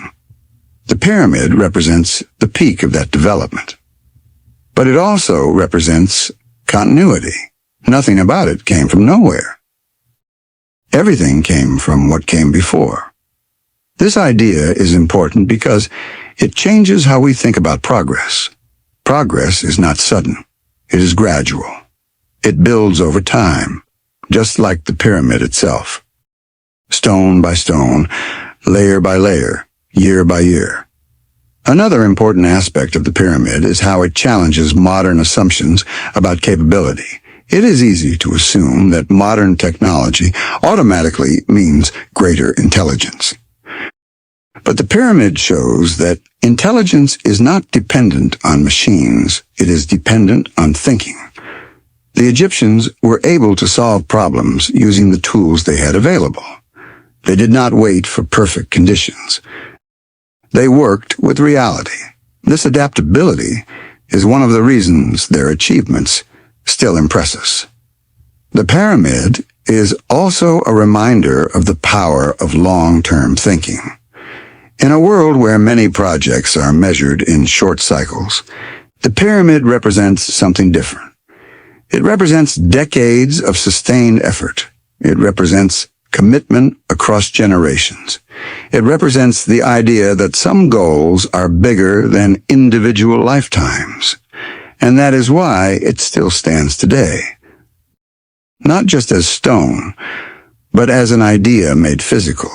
The pyramid represents the peak of that development. But it also represents continuity. Nothing about it came from nowhere. Everything came from what came before. This idea is important because it changes how we think about progress. Progress is not sudden. It is gradual. It builds over time, just like the pyramid itself. Stone by stone, layer by layer, year by year. Another important aspect of the pyramid is how it challenges modern assumptions about capability. It is easy to assume that modern technology automatically means greater intelligence. But the pyramid shows that intelligence is not dependent on machines. It is dependent on thinking. The Egyptians were able to solve problems using the tools they had available. They did not wait for perfect conditions. They worked with reality. This adaptability is one of the reasons their achievements still impress us. The pyramid is also a reminder of the power of long-term thinking. In a world where many projects are measured in short cycles, the pyramid represents something different. It represents decades of sustained effort. It represents commitment across generations. It represents the idea that some goals are bigger than individual lifetimes. And that is why it still stands today. Not just as stone, but as an idea made physical.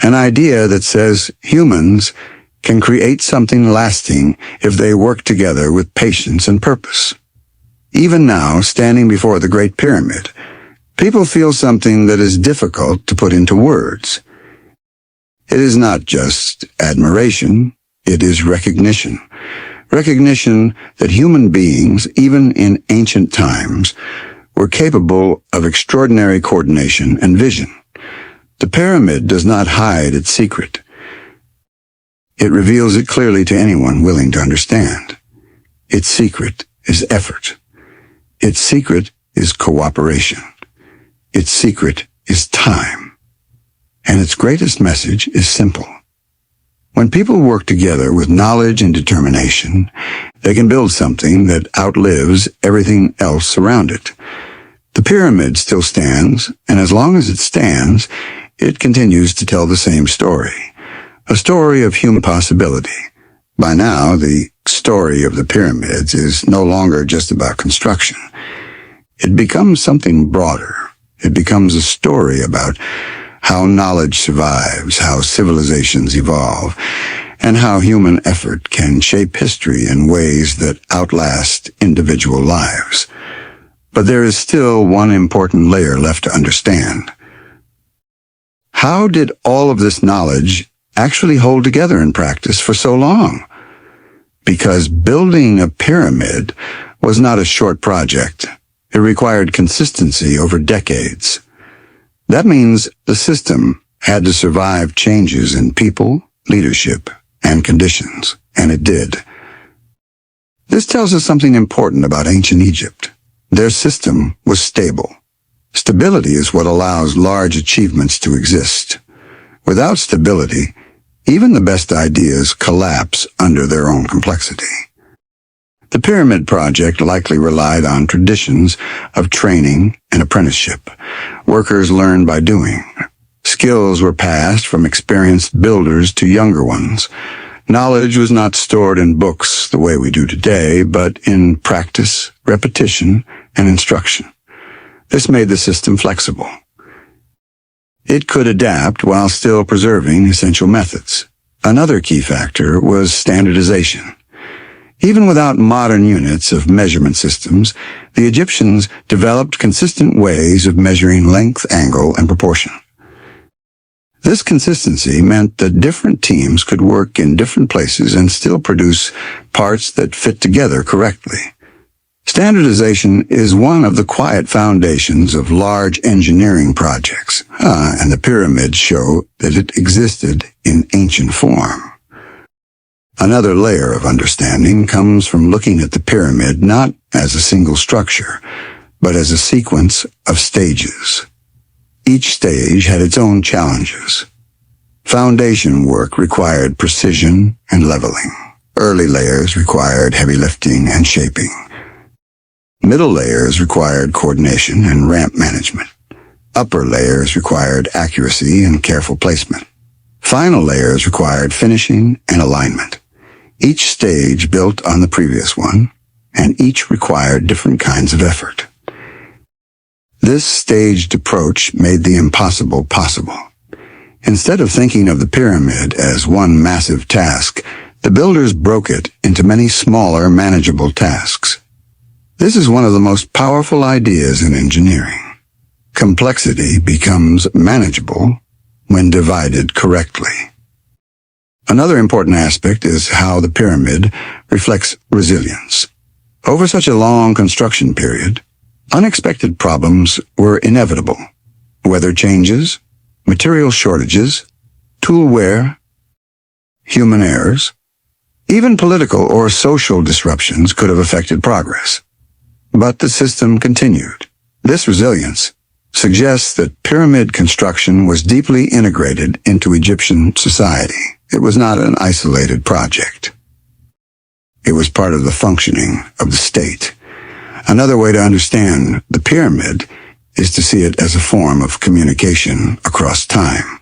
An idea that says humans can create something lasting if they work together with patience and purpose. Even now, standing before the Great Pyramid, people feel something that is difficult to put into words. It is not just admiration, it is recognition. Recognition that human beings, even in ancient times, were capable of extraordinary coordination and vision. The pyramid does not hide its secret. It reveals it clearly to anyone willing to understand. Its secret is effort. Its secret is cooperation. Its secret is time. And its greatest message is simple. When people work together with knowledge and determination, they can build something that outlives everything else around it. The pyramid still stands, and as long as it stands, it continues to tell the same story. A story of human possibility. By now, the story of the pyramids is no longer just about construction. It becomes something broader. It becomes a story about how knowledge survives, how civilizations evolve, and how human effort can shape history in ways that outlast individual lives. But there is still one important layer left to understand. How did all of this knowledge actually hold together in practice for so long? Because building a pyramid was not a short project. It required consistency over decades. That means the system had to survive changes in people, leadership, and conditions, and it did. This tells us something important about ancient Egypt. Their system was stable. Stability is what allows large achievements to exist. Without stability, even the best ideas collapse under their own complexity. The Pyramid Project likely relied on traditions of training and apprenticeship. Workers learned by doing. Skills were passed from experienced builders to younger ones. Knowledge was not stored in books the way we do today, but in practice, repetition, and instruction. This made the system flexible. It could adapt while still preserving essential methods. Another key factor was standardization. Even without modern units of measurement systems, the Egyptians developed consistent ways of measuring length, angle, and proportion. This consistency meant that different teams could work in different places and still produce parts that fit together correctly. Standardization is one of the quiet foundations of large engineering projects, and the pyramids show that it existed in ancient form. Another layer of understanding comes from looking at the pyramid not as a single structure, but as a sequence of stages. Each stage had its own challenges. Foundation work required precision and leveling. Early layers required heavy lifting and shaping. Middle layers required coordination and ramp management. Upper layers required accuracy and careful placement. Final layers required finishing and alignment. Each stage built on the previous one, and each required different kinds of effort. This staged approach made the impossible possible. Instead of thinking of the pyramid as one massive task, the builders broke it into many smaller, manageable tasks. This is one of the most powerful ideas in engineering. Complexity becomes manageable when divided correctly. Another important aspect is how the pyramid reflects resilience. Over such a long construction period, unexpected problems were inevitable. Weather changes, material shortages, tool wear, human errors, even political or social disruptions could have affected progress. But the system continued. This resilience suggests that pyramid construction was deeply integrated into Egyptian society. It was not an isolated project. It was part of the functioning of the state. Another way to understand the pyramid is to see it as a form of communication across time.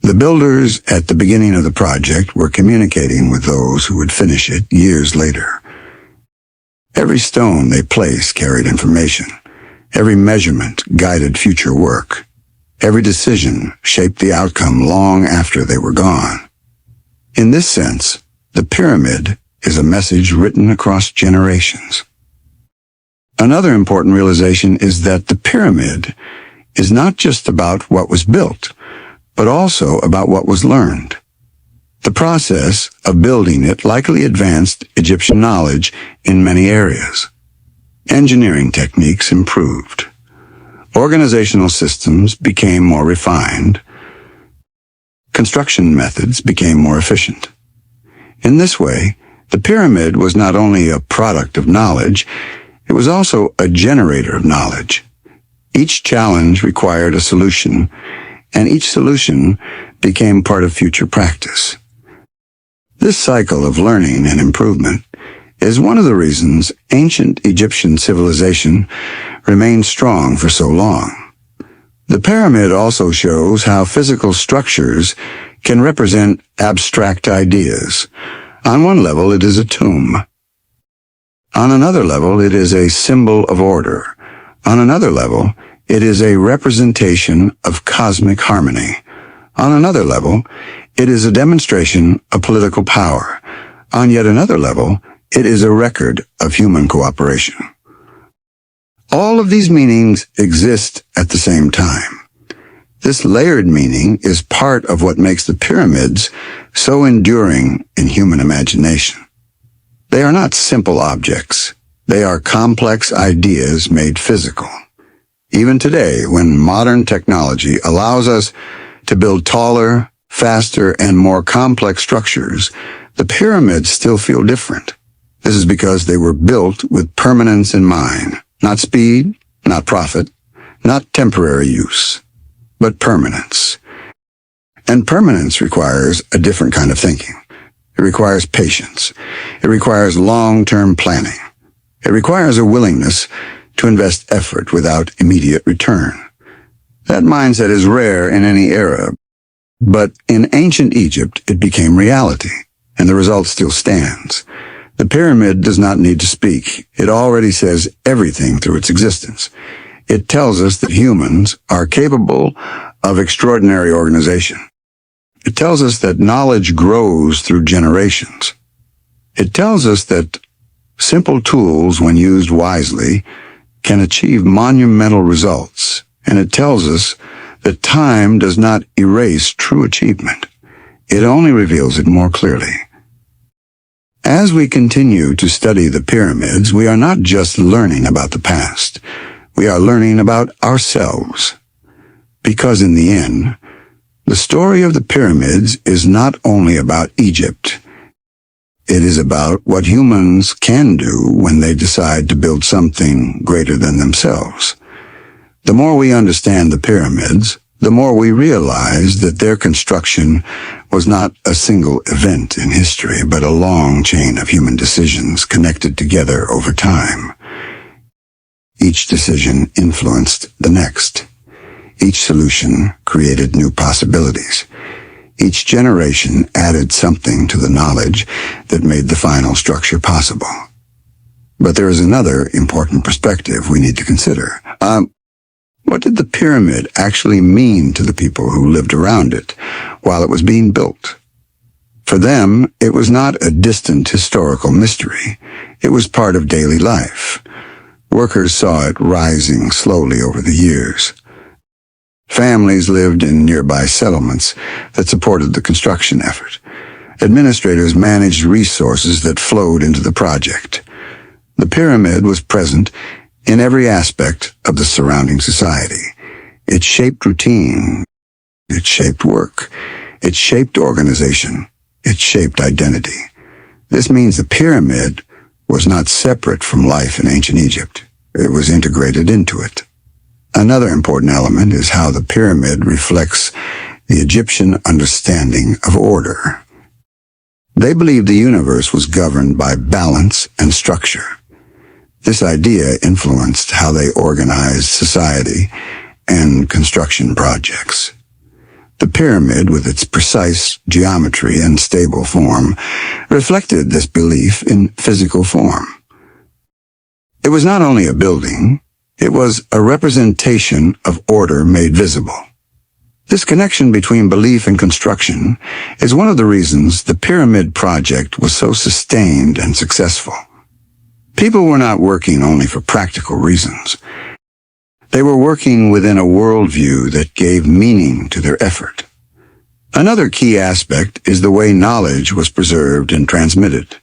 The builders at the beginning of the project were communicating with those who would finish it years later. Every stone they placed carried information. Every measurement guided future work. Every decision shaped the outcome long after they were gone. In this sense, the pyramid is a message written across generations. Another important realization is that the pyramid is not just about what was built, but also about what was learned. The process of building it likely advanced Egyptian knowledge in many areas. Engineering techniques improved. Organizational systems became more refined. Construction methods became more efficient. In this way, the pyramid was not only a product of knowledge, it was also a generator of knowledge. Each challenge required a solution, and each solution became part of future practice. This cycle of learning and improvement is one of the reasons ancient Egyptian civilization remained strong for so long. The pyramid also shows how physical structures can represent abstract ideas. On one level, it is a tomb. On another level, it is a symbol of order. On another level, it is a representation of cosmic harmony. On another level, it is a demonstration of political power. On yet another level, it is a record of human cooperation. All of these meanings exist at the same time. This layered meaning is part of what makes the pyramids so enduring in human imagination. They are not simple objects. They are complex ideas made physical. Even today, when modern technology allows us to build taller, faster, and more complex structures, the pyramids still feel different. This is because they were built with permanence in mind. Not speed, not profit, not temporary use, but permanence. And permanence requires a different kind of thinking. It requires patience. It requires long-term planning. It requires a willingness to invest effort without immediate return. That mindset is rare in any era, but in ancient Egypt it became reality, and the result still stands. The pyramid does not need to speak. It already says everything through its existence. It tells us that humans are capable of extraordinary organization. It tells us that knowledge grows through generations. It tells us that simple tools, when used wisely, can achieve monumental results. And it tells us that time does not erase true achievement. It only reveals it more clearly. As we continue to study the pyramids, we are not just learning about the past. We are learning about ourselves. Because in the end, the story of the pyramids is not only about Egypt. It is about what humans can do when they decide to build something greater than themselves. The more we understand the pyramids, the more we realize that their construction was not a single event in history, but a long chain of human decisions connected together over time. Each decision influenced the next. Each solution created new possibilities. Each generation added something to the knowledge that made the final structure possible. But there is another important perspective we need to consider. What did the pyramid actually mean to the people who lived around it while it was being built? For them, it was not a distant historical mystery. It was part of daily life. Workers saw it rising slowly over the years. Families lived in nearby settlements that supported the construction effort. Administrators managed resources that flowed into the project. The pyramid was present in every aspect of the surrounding society. It shaped routine. It shaped work. It shaped organization. It shaped identity. This means the pyramid was not separate from life in ancient Egypt. It was integrated into it. Another important element is how the pyramid reflects the Egyptian understanding of order. They believed the universe was governed by balance and structure. This idea influenced how they organized society and construction projects. The pyramid, with its precise geometry and stable form, reflected this belief in physical form. It was not only a building, it was a representation of order made visible. This connection between belief and construction is one of the reasons the pyramid project was so sustained and successful. People were not working only for practical reasons. They were working within a worldview that gave meaning to their effort. Another key aspect is the way knowledge was preserved and transmitted.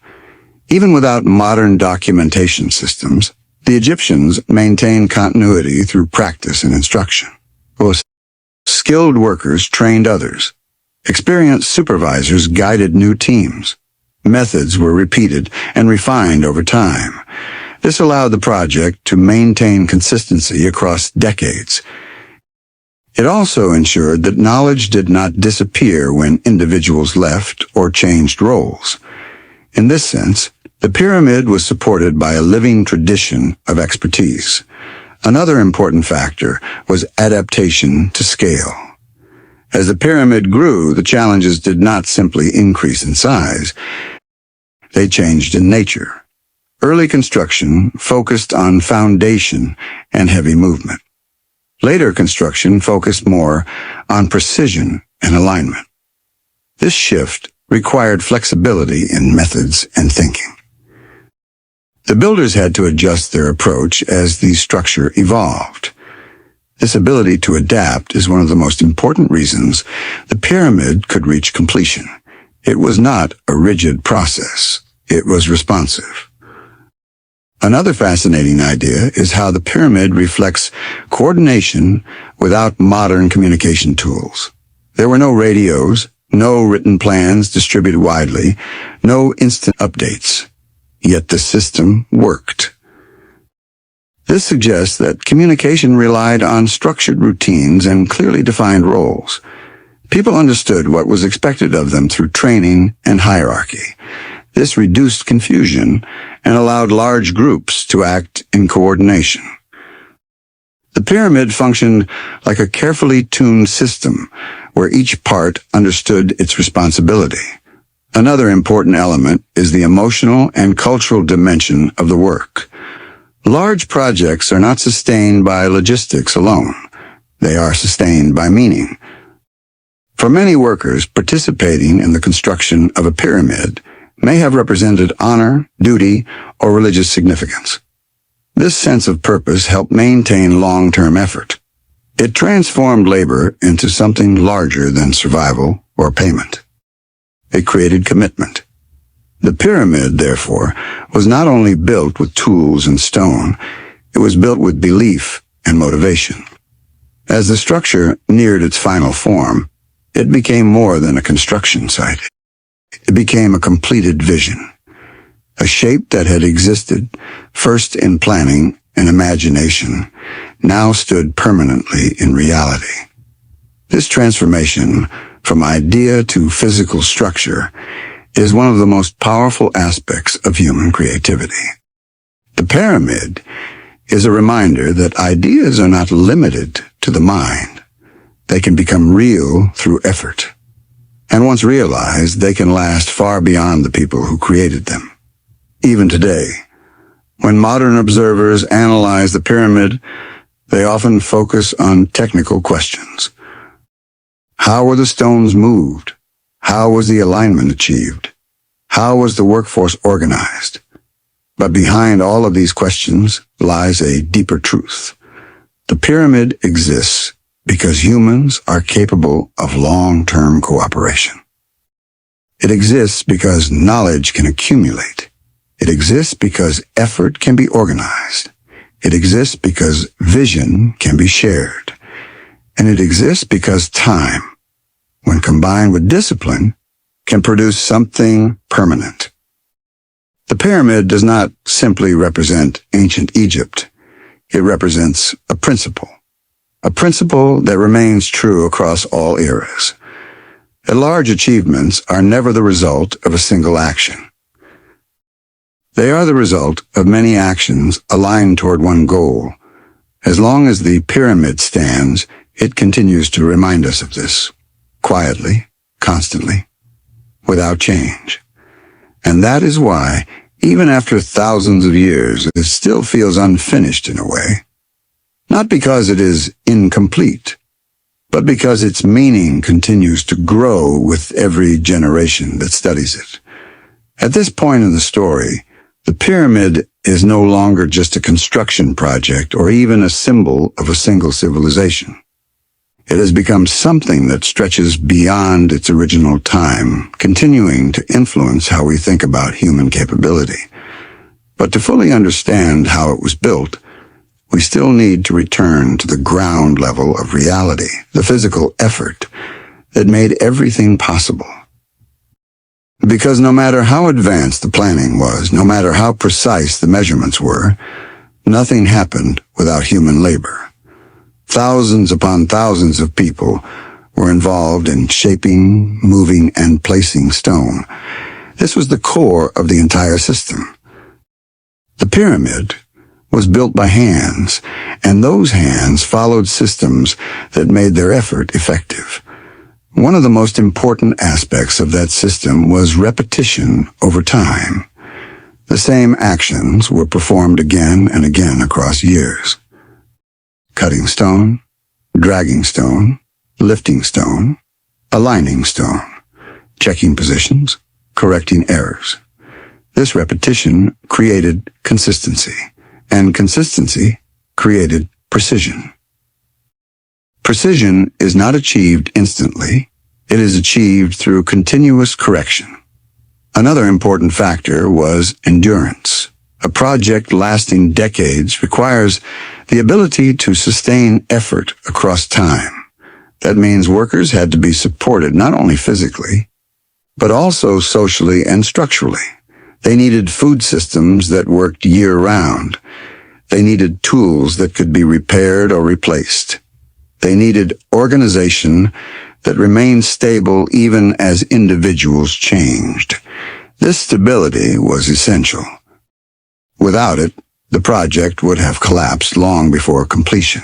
Even without modern documentation systems, the Egyptians maintained continuity through practice and instruction. Skilled workers trained others. Experienced supervisors guided new teams. Methods were repeated and refined over time. This allowed the project to maintain consistency across decades. It also ensured that knowledge did not disappear when individuals left or changed roles. In this sense, the pyramid was supported by a living tradition of expertise. Another important factor was adaptation to scale. As the pyramid grew, the challenges did not simply increase in size. They changed in nature. Early construction focused on foundation and heavy movement. Later construction focused more on precision and alignment. This shift required flexibility in methods and thinking. The builders had to adjust their approach as the structure evolved. This ability to adapt is one of the most important reasons the pyramid could reach completion. It was not a rigid process. It was responsive. Another fascinating idea is how the pyramid reflects coordination without modern communication tools. There were no radios, no written plans distributed widely, no instant updates. Yet the system worked. This suggests that communication relied on structured routines and clearly defined roles. People understood what was expected of them through training and hierarchy. This reduced confusion and allowed large groups to act in coordination. The pyramid functioned like a carefully tuned system where each part understood its responsibility. Another important element is the emotional and cultural dimension of the work. Large projects are not sustained by logistics alone. They are sustained by meaning. For many workers, participating in the construction of a pyramid may have represented honor, duty, or religious significance. This sense of purpose helped maintain long-term effort. It transformed labor into something larger than survival or payment. It created commitment. The pyramid, therefore, was not only built with tools and stone, it was built with belief and motivation. As the structure neared its final form, it became more than a construction site. It became a completed vision, a shape that had existed first in planning and imagination, now stood permanently in reality. This transformation from idea to physical structure is one of the most powerful aspects of human creativity. The pyramid is a reminder that ideas are not limited to the mind. They can become real through effort. And once realized, they can last far beyond the people who created them. Even today, when modern observers analyze the pyramid, they often focus on technical questions. How were the stones moved? How was the alignment achieved? How was the workforce organized? But behind all of these questions lies a deeper truth. The pyramid exists because humans are capable of long-term cooperation. It exists because knowledge can accumulate. It exists because effort can be organized. It exists because vision can be shared. And it exists because time, when combined with discipline, can produce something permanent. The pyramid does not simply represent ancient Egypt. It represents a principle that remains true across all eras. Large achievements are never the result of a single action. They are the result of many actions aligned toward one goal. As long as the pyramid stands, it continues to remind us of this, quietly, constantly, without change. And that is why, even after thousands of years, it still feels unfinished in a way. Not because it is incomplete, but because its meaning continues to grow with every generation that studies it. At this point in the story, the pyramid is no longer just a construction project or even a symbol of a single civilization. It has become something that stretches beyond its original time, continuing to influence how we think about human capability. But to fully understand how it was built, we still need to return to the ground level of reality, the physical effort that made everything possible. Because no matter how advanced the planning was, no matter how precise the measurements were, nothing happened without human labor. Thousands upon thousands of people were involved in shaping, moving, and placing stone. This was the core of the entire system. The pyramid was built by hands, and those hands followed systems that made their effort effective. One of the most important aspects of that system was repetition over time. The same actions were performed again and again across years. Cutting stone, dragging stone, lifting stone, aligning stone, checking positions, correcting errors. This repetition created consistency, and consistency created precision. Precision is not achieved instantly. It is achieved through continuous correction. Another important factor was endurance. A project lasting decades requires the ability to sustain effort across time. That means workers had to be supported not only physically, but also socially and structurally. They needed food systems that worked year-round. They needed tools that could be repaired or replaced. They needed organization that remained stable even as individuals changed. This stability was essential. Without it, the project would have collapsed long before completion.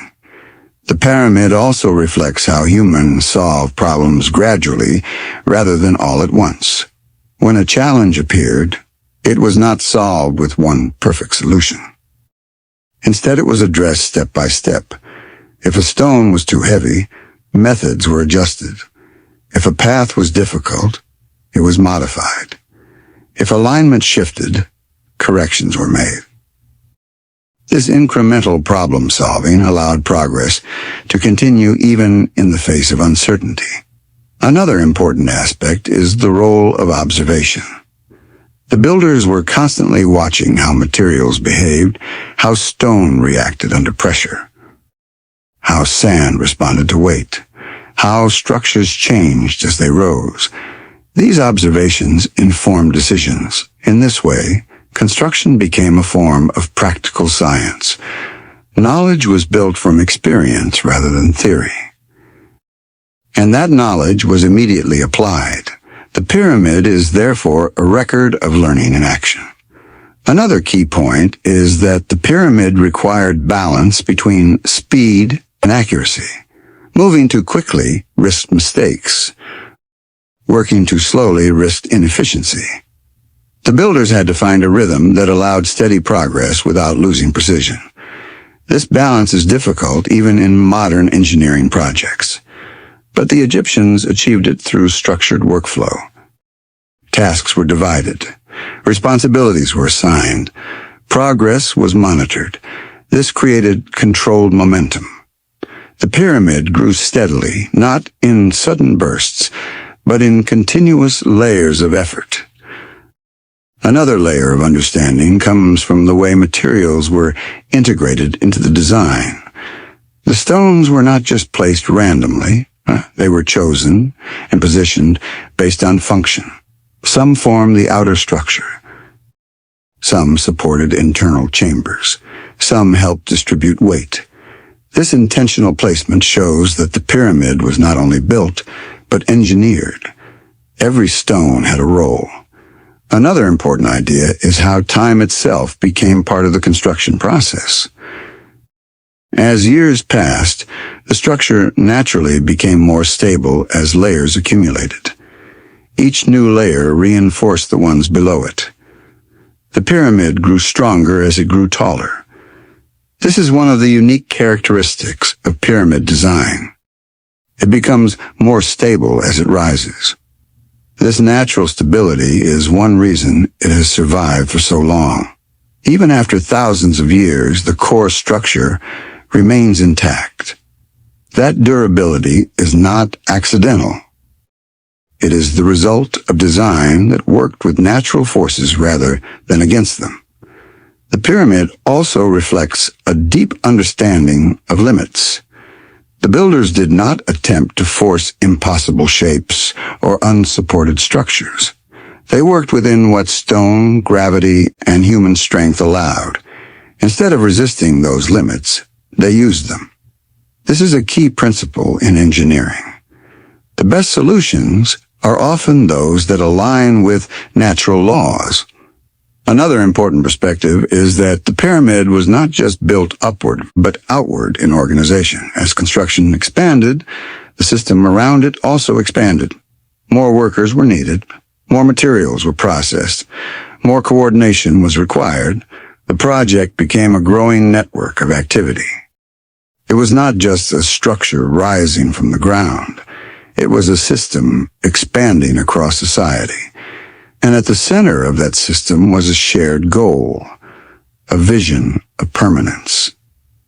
The pyramid also reflects how humans solve problems gradually rather than all at once. When a challenge appeared, it was not solved with one perfect solution. Instead, it was addressed step by step. If a stone was too heavy, methods were adjusted. If a path was difficult, it was modified. If alignment shifted, corrections were made. This incremental problem-solving allowed progress to continue even in the face of uncertainty. Another important aspect is the role of observation. The builders were constantly watching how materials behaved, how stone reacted under pressure, how sand responded to weight, how structures changed as they rose. These observations informed decisions. In this way, construction became a form of practical science. Knowledge was built from experience rather than theory. And that knowledge was immediately applied. The pyramid is therefore a record of learning in action. Another key point is that the pyramid required balance between speed and accuracy. Moving too quickly risked mistakes. Working too slowly risked inefficiency. The builders had to find a rhythm that allowed steady progress without losing precision. This balance is difficult even in modern engineering projects. But the Egyptians achieved it through structured workflow. Tasks were divided. Responsibilities were assigned. Progress was monitored. This created controlled momentum. The pyramid grew steadily, not in sudden bursts, but in continuous layers of effort. Another layer of understanding comes from the way materials were integrated into the design. The stones were not just placed randomly. They were chosen and positioned based on function. Some formed the outer structure. Some supported internal chambers. Some helped distribute weight. This intentional placement shows that the pyramid was not only built, but engineered. Every stone had a role. Another important idea is how time itself became part of the construction process. As years passed, the structure naturally became more stable as layers accumulated. Each new layer reinforced the ones below it. The pyramid grew stronger as it grew taller. This is one of the unique characteristics of pyramid design. It becomes more stable as it rises. This natural stability is one reason it has survived for so long. Even after thousands of years, the core structure remains intact. That durability is not accidental. It is the result of design that worked with natural forces rather than against them. The pyramid also reflects a deep understanding of limits. The builders did not attempt to force impossible shapes or unsupported structures. They worked within what stone, gravity, and human strength allowed. Instead of resisting those limits, they used them. This is a key principle in engineering. The best solutions are often those that align with natural laws. Another important perspective is that the pyramid was not just built upward, but outward in organization. As construction expanded, the system around it also expanded. More workers were needed. More materials were processed. More coordination was required. The project became a growing network of activity. It was not just a structure rising from the ground. It was a system expanding across society. And at the center of that system was a shared goal, a vision of permanence,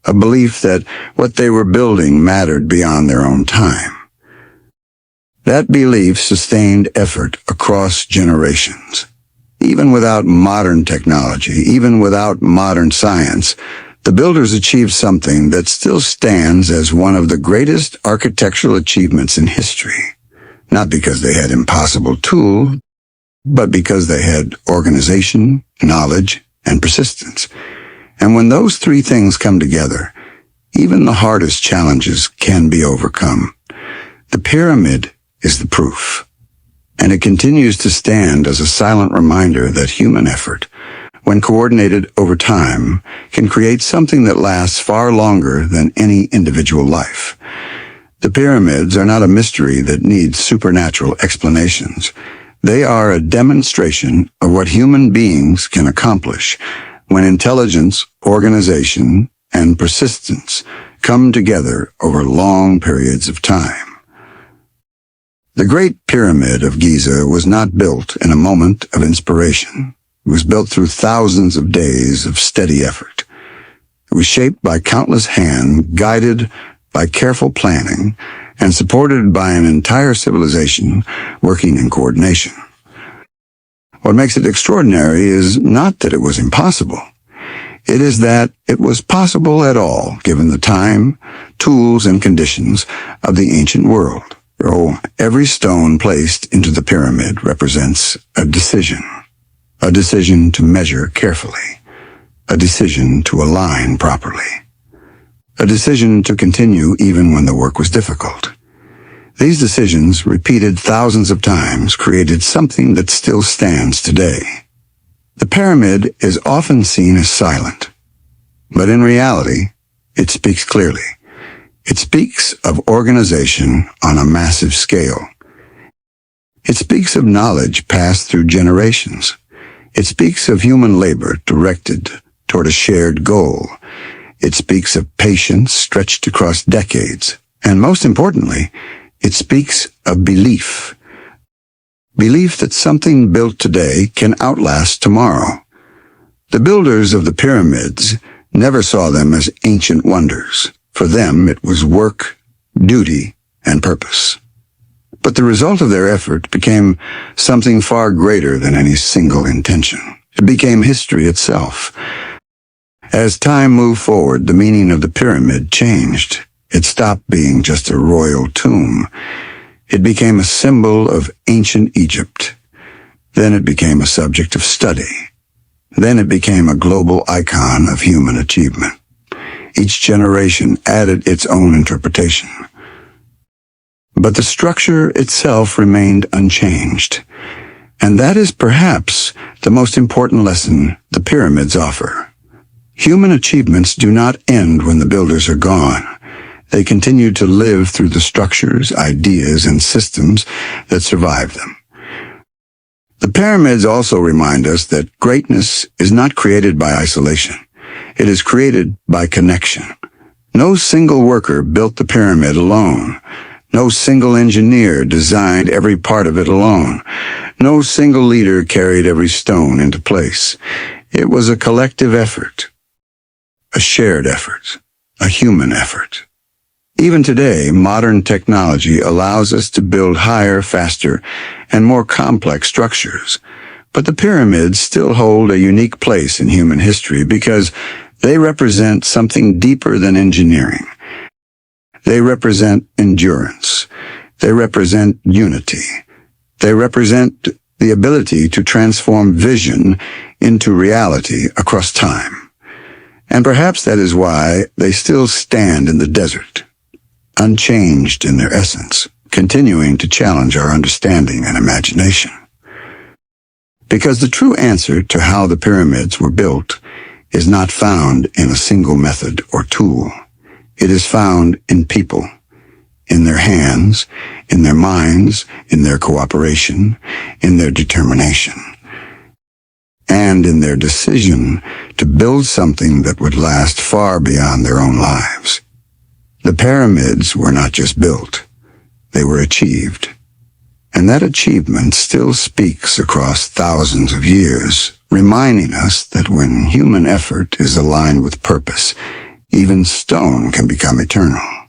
a belief that what they were building mattered beyond their own time. That belief sustained effort across generations. Even without modern technology, even without modern science, the builders achieved something that still stands as one of the greatest architectural achievements in history. Not because they had impossible tools, but because they had organization, knowledge, and persistence. And when those three things come together, even the hardest challenges can be overcome. The pyramid is the proof, and it continues to stand as a silent reminder that human effort, when coordinated over time, can create something that lasts far longer than any individual life. The pyramids are not a mystery that needs supernatural explanations. They are a demonstration of what human beings can accomplish when intelligence, organization, and persistence come together over long periods of time. The Great Pyramid of Giza was not built in a moment of inspiration. It was built through thousands of days of steady effort. It was shaped by countless hands, guided by careful planning, and supported by an entire civilization working in coordination. What makes it extraordinary is not that it was impossible. It is that it was possible at all, given the time, tools, and conditions of the ancient world. Every stone placed into the pyramid represents a decision to measure carefully, a decision to align properly, a decision to continue even when the work was difficult. These decisions, repeated thousands of times, created something that still stands today. The pyramid is often seen as silent, but in reality, it speaks clearly. It speaks of organization on a massive scale. It speaks of knowledge passed through generations. It speaks of human labor directed toward a shared goal. It speaks of patience stretched across decades. And most importantly, it speaks of belief. Belief that something built today can outlast tomorrow. The builders of the pyramids never saw them as ancient wonders. For them, it was work, duty, and purpose. But the result of their effort became something far greater than any single intention. It became history itself. As time moved forward, the meaning of the pyramid changed. It stopped being just a royal tomb. It became a symbol of ancient Egypt. Then it became a subject of study. Then it became a global icon of human achievement. Each generation added its own interpretation. But the structure itself remained unchanged. And that is perhaps the most important lesson the pyramids offer. Human achievements do not end when the builders are gone. They continue to live through the structures, ideas, and systems that survive them. The pyramids also remind us that greatness is not created by isolation. It is created by connection. No single worker built the pyramid alone. No single engineer designed every part of it alone. No single leader carried every stone into place. It was a collective effort, a shared effort, a human effort. Even today, modern technology allows us to build higher, faster, and more complex structures. But the pyramids still hold a unique place in human history because they represent something deeper than engineering. They represent endurance. They represent unity. They represent the ability to transform vision into reality across time. And perhaps that is why they still stand in the desert, unchanged in their essence, continuing to challenge our understanding and imagination. Because the true answer to how the pyramids were built is not found in a single method or tool. It is found in people, in their hands, in their minds, in their cooperation, in their determination, and in their decision to build something that would last far beyond their own lives. The pyramids were not just built, they were achieved. And that achievement still speaks across thousands of years, reminding us that when human effort is aligned with purpose, even stone can become eternal.